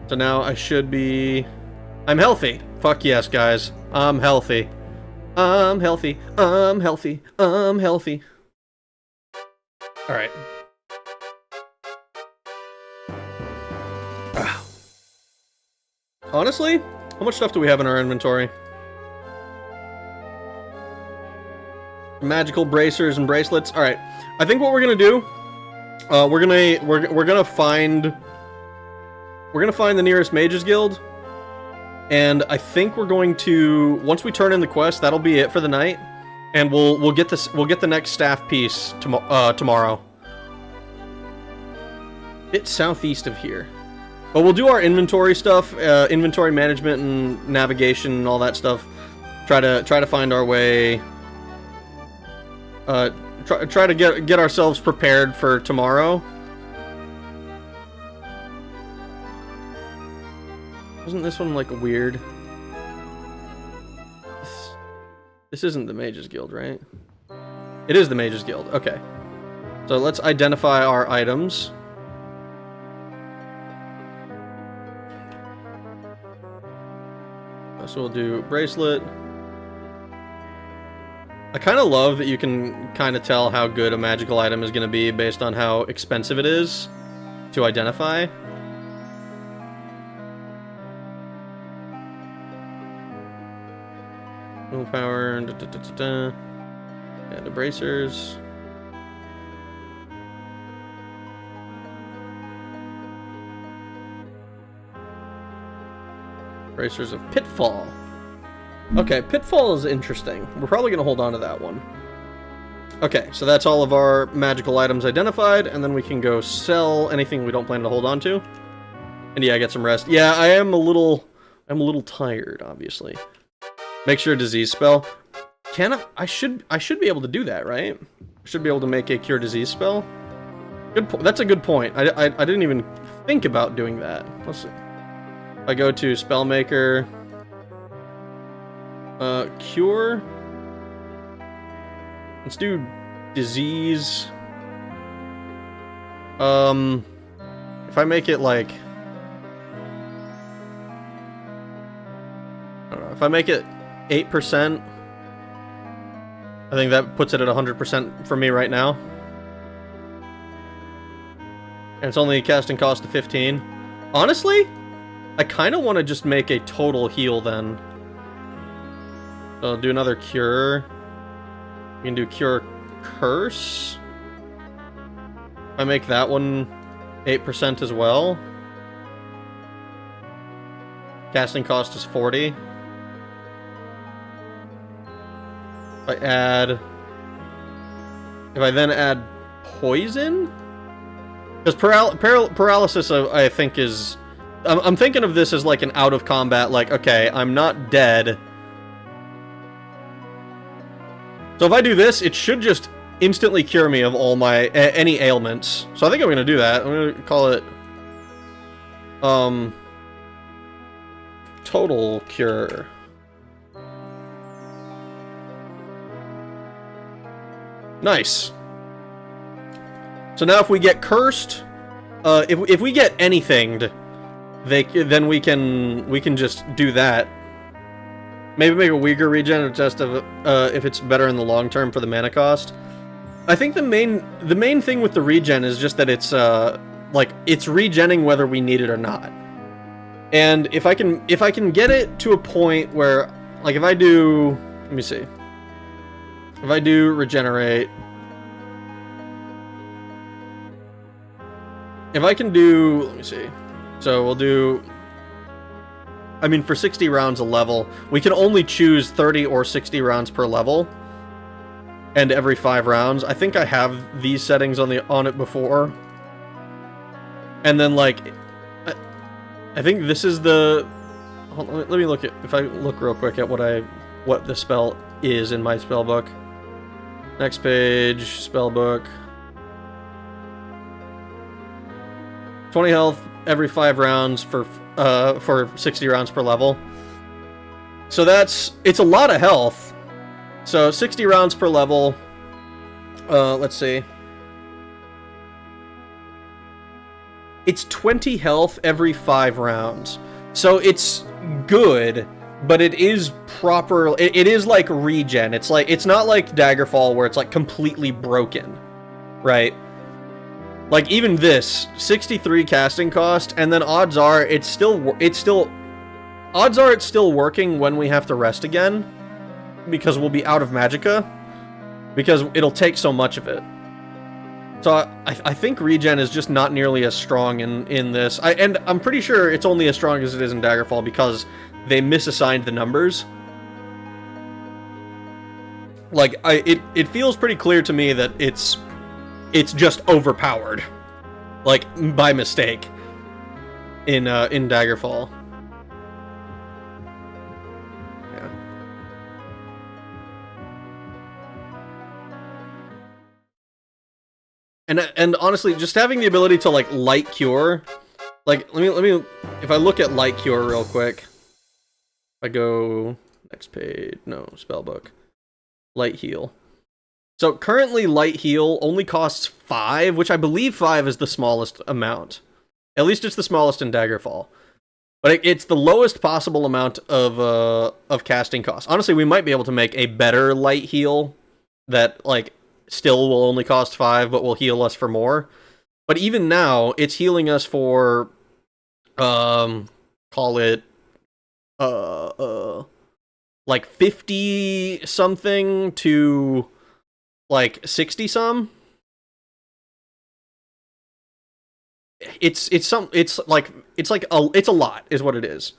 So now I should be... I'm healthy! Fuck yes, guys. I'm healthy. I'm healthy. I'm healthy. I'm healthy. Alright. Honestly, how much stuff do we have in our inventory? Magical bracers and bracelets. All right, I think what we're gonna do, we're gonna find the nearest Mages Guild, and I think we're going to, once we turn in the quest, that'll be it for the night, and we'll get the next staff piece tomorrow. It's southeast of here. But we'll do our inventory stuff, inventory management and navigation and all that stuff. Try to find our way. Try to get ourselves prepared for tomorrow. Wasn't this one like weird? This isn't the Mages Guild, right? It is the Mages Guild. Okay. So let's identify our items. So we'll do bracelet. I kind of love that you can kind of tell how good a magical item is going to be based on how expensive it is to identify. Willpower, and the bracers. Bracers of Pitfall. Okay, Pitfall is interesting. We're probably going to hold on to that one. Okay, so that's all of our magical items identified, and then we can go sell anything we don't plan to hold on to. And yeah, get some rest. Yeah, I'm a little tired, obviously. Make sure disease spell. I should be able to do that, right? I should be able to make a cure disease spell. That's a good point. I didn't even think about doing that. Let's see. I go to Spellmaker, Cure. Let's do Disease. If I make it like, I don't know, if I make it 8%. I think that puts it at 100% for me right now. And it's only a casting cost of 15. Honestly, I kind of want to just make a total heal then. So I'll do another cure. We can do cure curse. I make that one 8% as well. Casting cost is 40. If I then add poison? Because paralysis, I think, is... I'm thinking of this as like an out of combat, like, okay, I'm not dead. So if I do this, it should just instantly cure me of all my... any ailments. So I think I'm going to do that. I'm going to call it... total cure. Nice. So now if we get cursed, if we get anythinged, then we can just do that. Maybe make a weaker regen just if it's better in the long term for the mana cost. I think the main thing with the regen is just that it's like it's regenning whether we need it or not. And if I can get it to a point where, like, if I do, let me see. If I do regenerate, if I can do, let me see. So we'll do, I mean, for 60 rounds a level, we can only choose 30 or 60 rounds per level. And every 5 rounds. I think I have these settings on it before. And then, like, I think this is the, hold on, let me look at, if I look real quick at what the spell is in my spell book. Next page, spell book. 20 health every 5 rounds for 60 rounds per level. So it's a lot of health. So 60 rounds per level. Let's see. It's 20 health every 5 rounds. So it's good, but it is proper. It is like regen. It's not like Daggerfall where it's like completely broken, right? Like even this 63 casting cost, and then odds are it's still working when we have to rest again, because we'll be out of magicka, because it'll take so much of it. So I think regen is just not nearly as strong in this. And I'm pretty sure it's only as strong as it is in Daggerfall because they misassigned the numbers. Like it feels pretty clear to me that it's just overpowered, like by mistake in Daggerfall. Yeah. And honestly, just having the ability to like light cure, like let me if I look at light cure real quick, I go next page, no, spellbook, light heal. So currently light heal only costs 5, which I believe 5 is the smallest amount. At least it's the smallest in Daggerfall. But it's the lowest possible amount of casting cost. Honestly, we might be able to make a better light heal that like still will only cost 5, but will heal us for more. But even now, it's healing us for, call it, like 50 something to like 60 some. It's a lot is what it is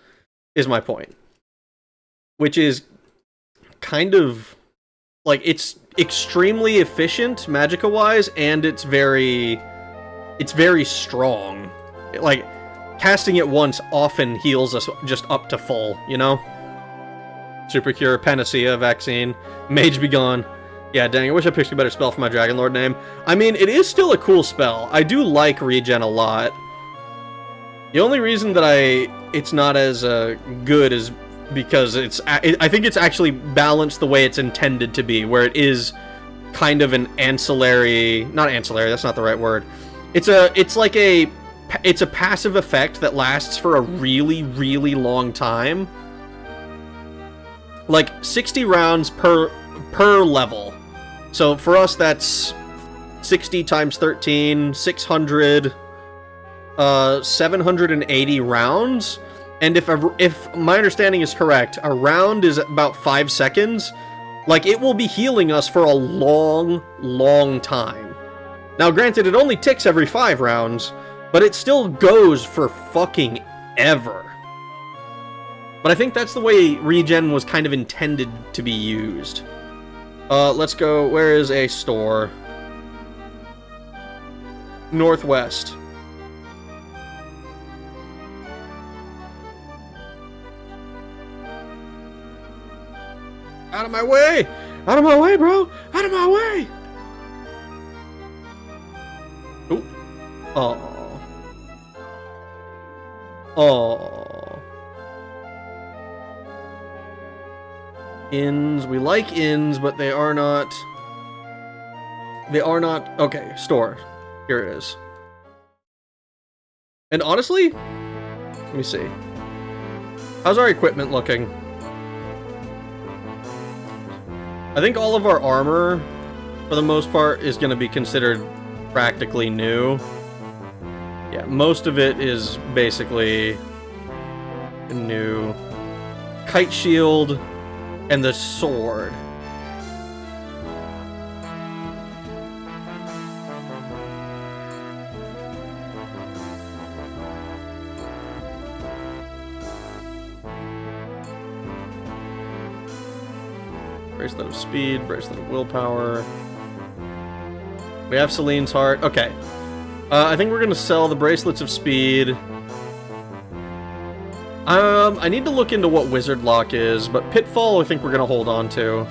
my point. Which is kind of like, it's extremely efficient magicka wise, and it's very strong. Like casting it once often heals us just up to full, you know? Super Cure, Panacea, Vaccine, Mage Be Gone. Yeah, dang, I wish I picked a better spell for my Dragonlord name. I mean, it is still a cool spell. I do like regen a lot. The only reason that it's not as good is because I think it's actually balanced the way it's intended to be, where it is kind of an ancillary, not ancillary, that's not the right word. It's a passive effect that lasts for a really, really long time. like 60 rounds per level. So for us, that's 60 times 13, 600, 780 rounds. And if my understanding is correct, a round is about 5 seconds. Like, it will be healing us for a long, long time. Now, granted, it only ticks every 5 rounds, but it still goes for fucking ever. But I think that's the way regen was kind of intended to be used. Let's go. Where is a store? Northwest. Out of my way! Out of my way, bro! Out of my way! Oop. Aww. Aww. Inns. We like inns, but they are not... They are not... Okay, store. Here it is. And honestly... Let me see. How's our equipment looking? I think all of our armor, for the most part, is going to be considered practically new. Yeah, most of it is basically new. Kite shield and the sword. Bracelet of speed, bracelet of willpower. We have Celine's heart. Okay. I think we're going to sell the bracelets of speed. I need to look into what wizard lock is, but pitfall I think we're going to hold on to.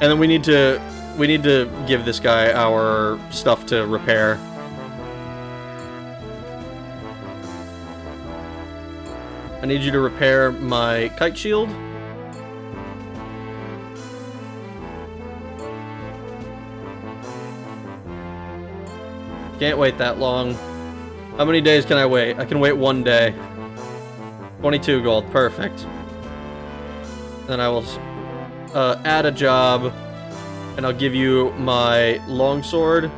And then we need to give this guy our stuff to repair. I need you to repair my kite shield. Can't wait that long. How many days can I wait? I can wait 1 day. 22 gold. Perfect. Then I will add a job, and I'll give you my longsword.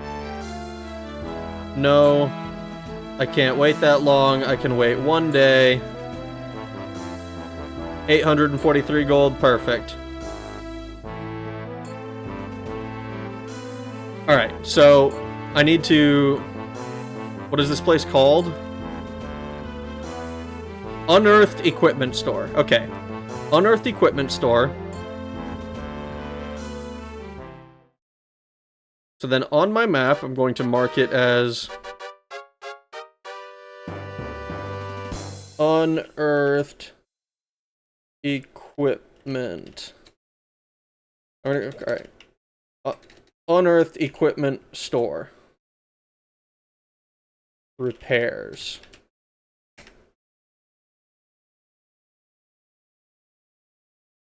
No. I can't wait that long. I can wait 1 day. 843 gold. Perfect. Alright, so... I need to... What is this place called? Unearthed Equipment Store. Okay. Unearthed Equipment Store. So then on my map, I'm going to mark it as... Unearthed Equipment. Alright. Unearthed Equipment Store. Repairs. So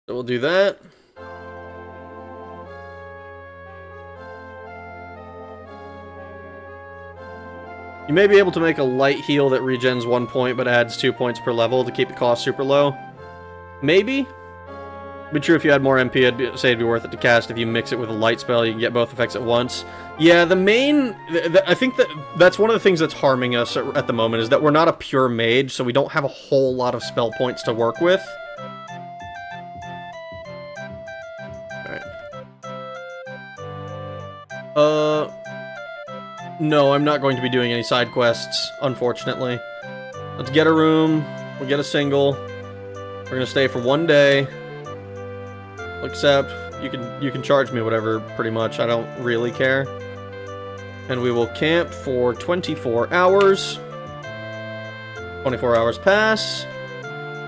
we'll do that. You may be able to make a light heal that regens 1 point but adds 2 points per level to keep the cost super low. Maybe. Be true if you had more MP, I'd say it'd be worth it to cast. If you mix it with a light spell, you can get both effects at once. Yeah, the main... I think that's one of the things that's harming us at the moment, is that we're not a pure mage, so we don't have a whole lot of spell points to work with. Alright. No, I'm not going to be doing any side quests, unfortunately. Let's get a room. We'll get a single. We're gonna stay for 1 day. Except you can charge me whatever, pretty much. I don't really care. And we will camp for 24 hours. 24 hours pass.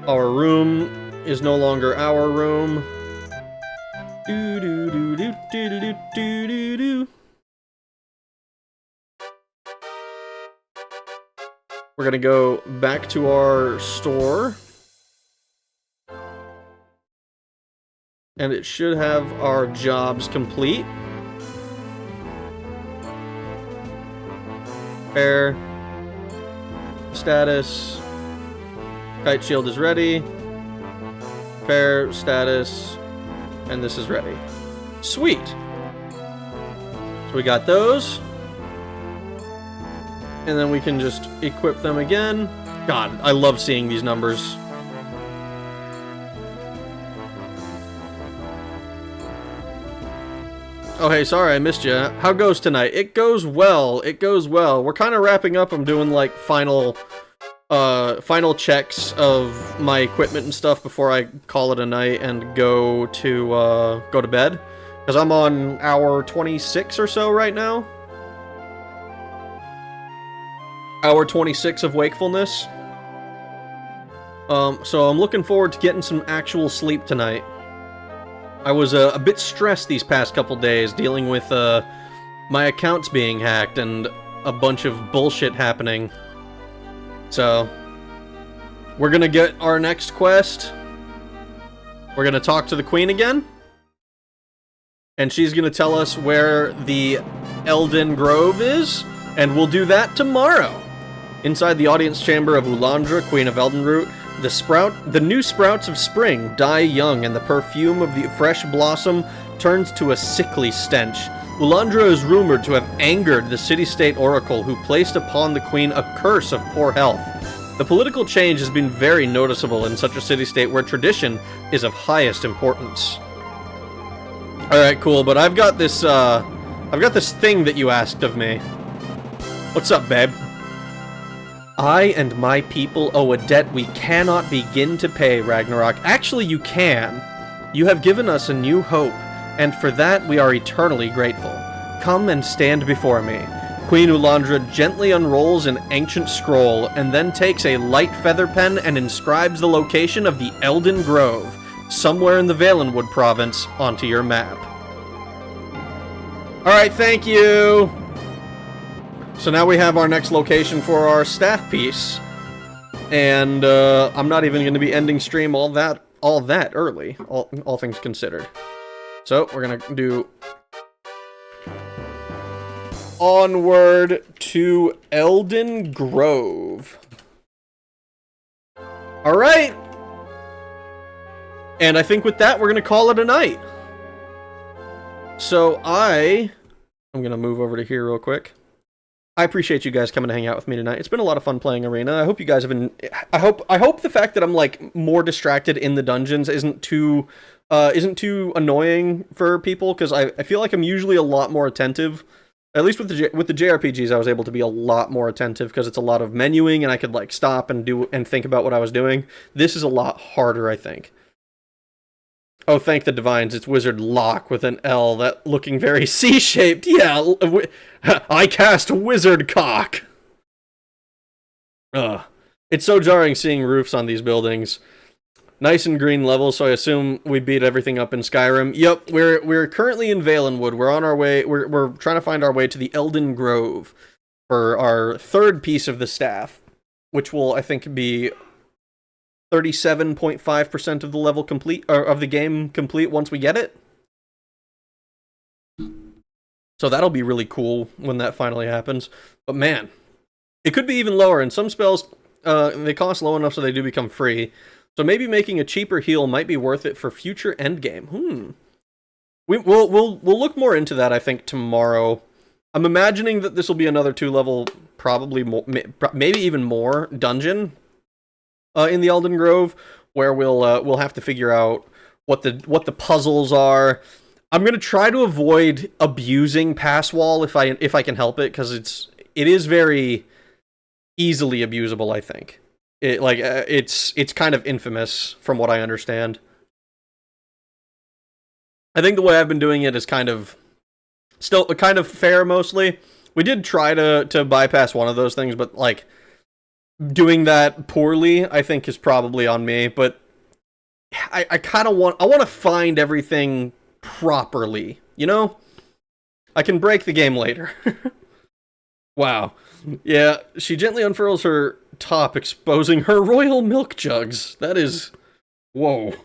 Our room is no longer our room. Do do do do do do do do do. We're gonna go back to our store. And it should have our jobs complete. Repair. Status. Kite shield is ready. repair status, and this is ready. Sweet. So we got those. And then we can just equip them again. God, I love seeing these numbers. Oh, hey, sorry, I missed you. How goes tonight? It goes well. It goes well. We're kind of wrapping up. I'm doing, like, final checks of my equipment and stuff before I call it a night and go to bed. Because I'm on hour 26 or so right now. Hour 26 of wakefulness. So I'm looking forward to getting some actual sleep tonight. I was a bit stressed these past couple days dealing with my accounts being hacked and a bunch of bullshit happening. So, we're gonna get our next quest. We're gonna talk to the Queen again. And she's gonna tell us where the Elden Grove is. And we'll do that tomorrow. Inside the audience chamber of Ulandra, Queen of Eldenroot, the new sprouts of spring die young, and the perfume of the fresh blossom turns to a sickly stench. Ulandra is rumored to have angered the city-state oracle, who placed upon the queen a curse of poor health. The political change has been very noticeable in such a city-state where tradition is of highest importance. Alright, cool, but I've got this thing that you asked of me. What's up, babe? I and my people owe a debt we cannot begin to pay, Ragnarok. Actually, you can. You have given us a new hope, and for that we are eternally grateful. Come and stand before me. Queen Ulandra gently unrolls an ancient scroll, and then takes a light feather pen and inscribes the location of the Elden Grove, somewhere in the Valenwood province, onto your map. Alright, thank you! So now we have our next location for our staff piece, and I'm not even going to be ending stream all that early, all things considered. So we're going to do onward to Elden Grove. All right, and I think with that we're going to call it a night. So I'm going to move over to here real quick. I appreciate you guys coming to hang out with me tonight. It's been a lot of fun playing Arena. I hope you guys have been... I hope the fact that I'm, like, more distracted in the dungeons isn't too annoying for people, because I feel like I'm usually a lot more attentive. At least with the JRPGs, I was able to be a lot more attentive, because it's a lot of menuing, and I could, like, stop and think about what I was doing. This is a lot harder, I think. Oh, thank the divines, it's Wizard Lock with an L, that looking very C-shaped. Yeah, I cast Wizard Cock. It's so jarring seeing roofs on these buildings. Nice and green levels, so I assume we beat everything up in Skyrim. Yep, we're currently in Valenwood. We're on our way, we're trying to find our way to the Elden Grove for our third piece of the staff, which will, I think, be 37.5% of the level complete, or of the game complete once we get it. So that'll be really cool when that finally happens. But man, it could be even lower, and some spells, they cost low enough so they do become free. So maybe making a cheaper heal might be worth it for future endgame. We'll look more into that, I think, tomorrow. I'm imagining that this will be another 2-level, probably more, maybe even more dungeon in the Elden Grove, where we'll have to figure out what the puzzles are. I'm gonna try to avoid abusing Pass Wall if I can help it, because it is very easily abusable. I think it's kind of infamous from what I understand. I think the way I've been doing it is kind of fair mostly. We did try to bypass one of those things, but like doing that poorly, I think, is probably on me. But I kind of want to find everything properly, you know? I can break the game later. Wow. Yeah, she gently unfurls her top, exposing her royal milk jugs. That is... Whoa.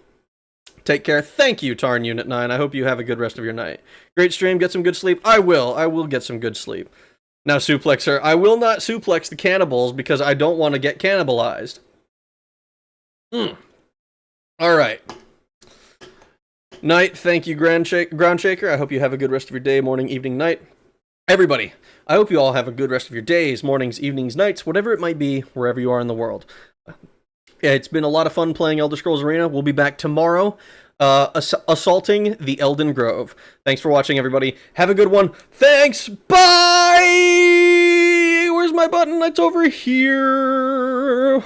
Take care. Thank you, Tarn Unit 9. I hope you have a good rest of your night. Great stream. Get some good sleep. I will get some good sleep. Now suplex her. I will not suplex the cannibals because I don't want to get cannibalized. Alright. Night, thank you, Ground Shaker. I hope you have a good rest of your day, morning, evening, night. Everybody, I hope you all have a good rest of your days, mornings, evenings, nights, whatever it might be, wherever you are in the world. Yeah, it's been a lot of fun playing Elder Scrolls Arena. We'll be back tomorrow, assaulting the Elden Grove. Thanks for watching, everybody. Have a good one. Thanks. Bye. Where's my button? It's over here.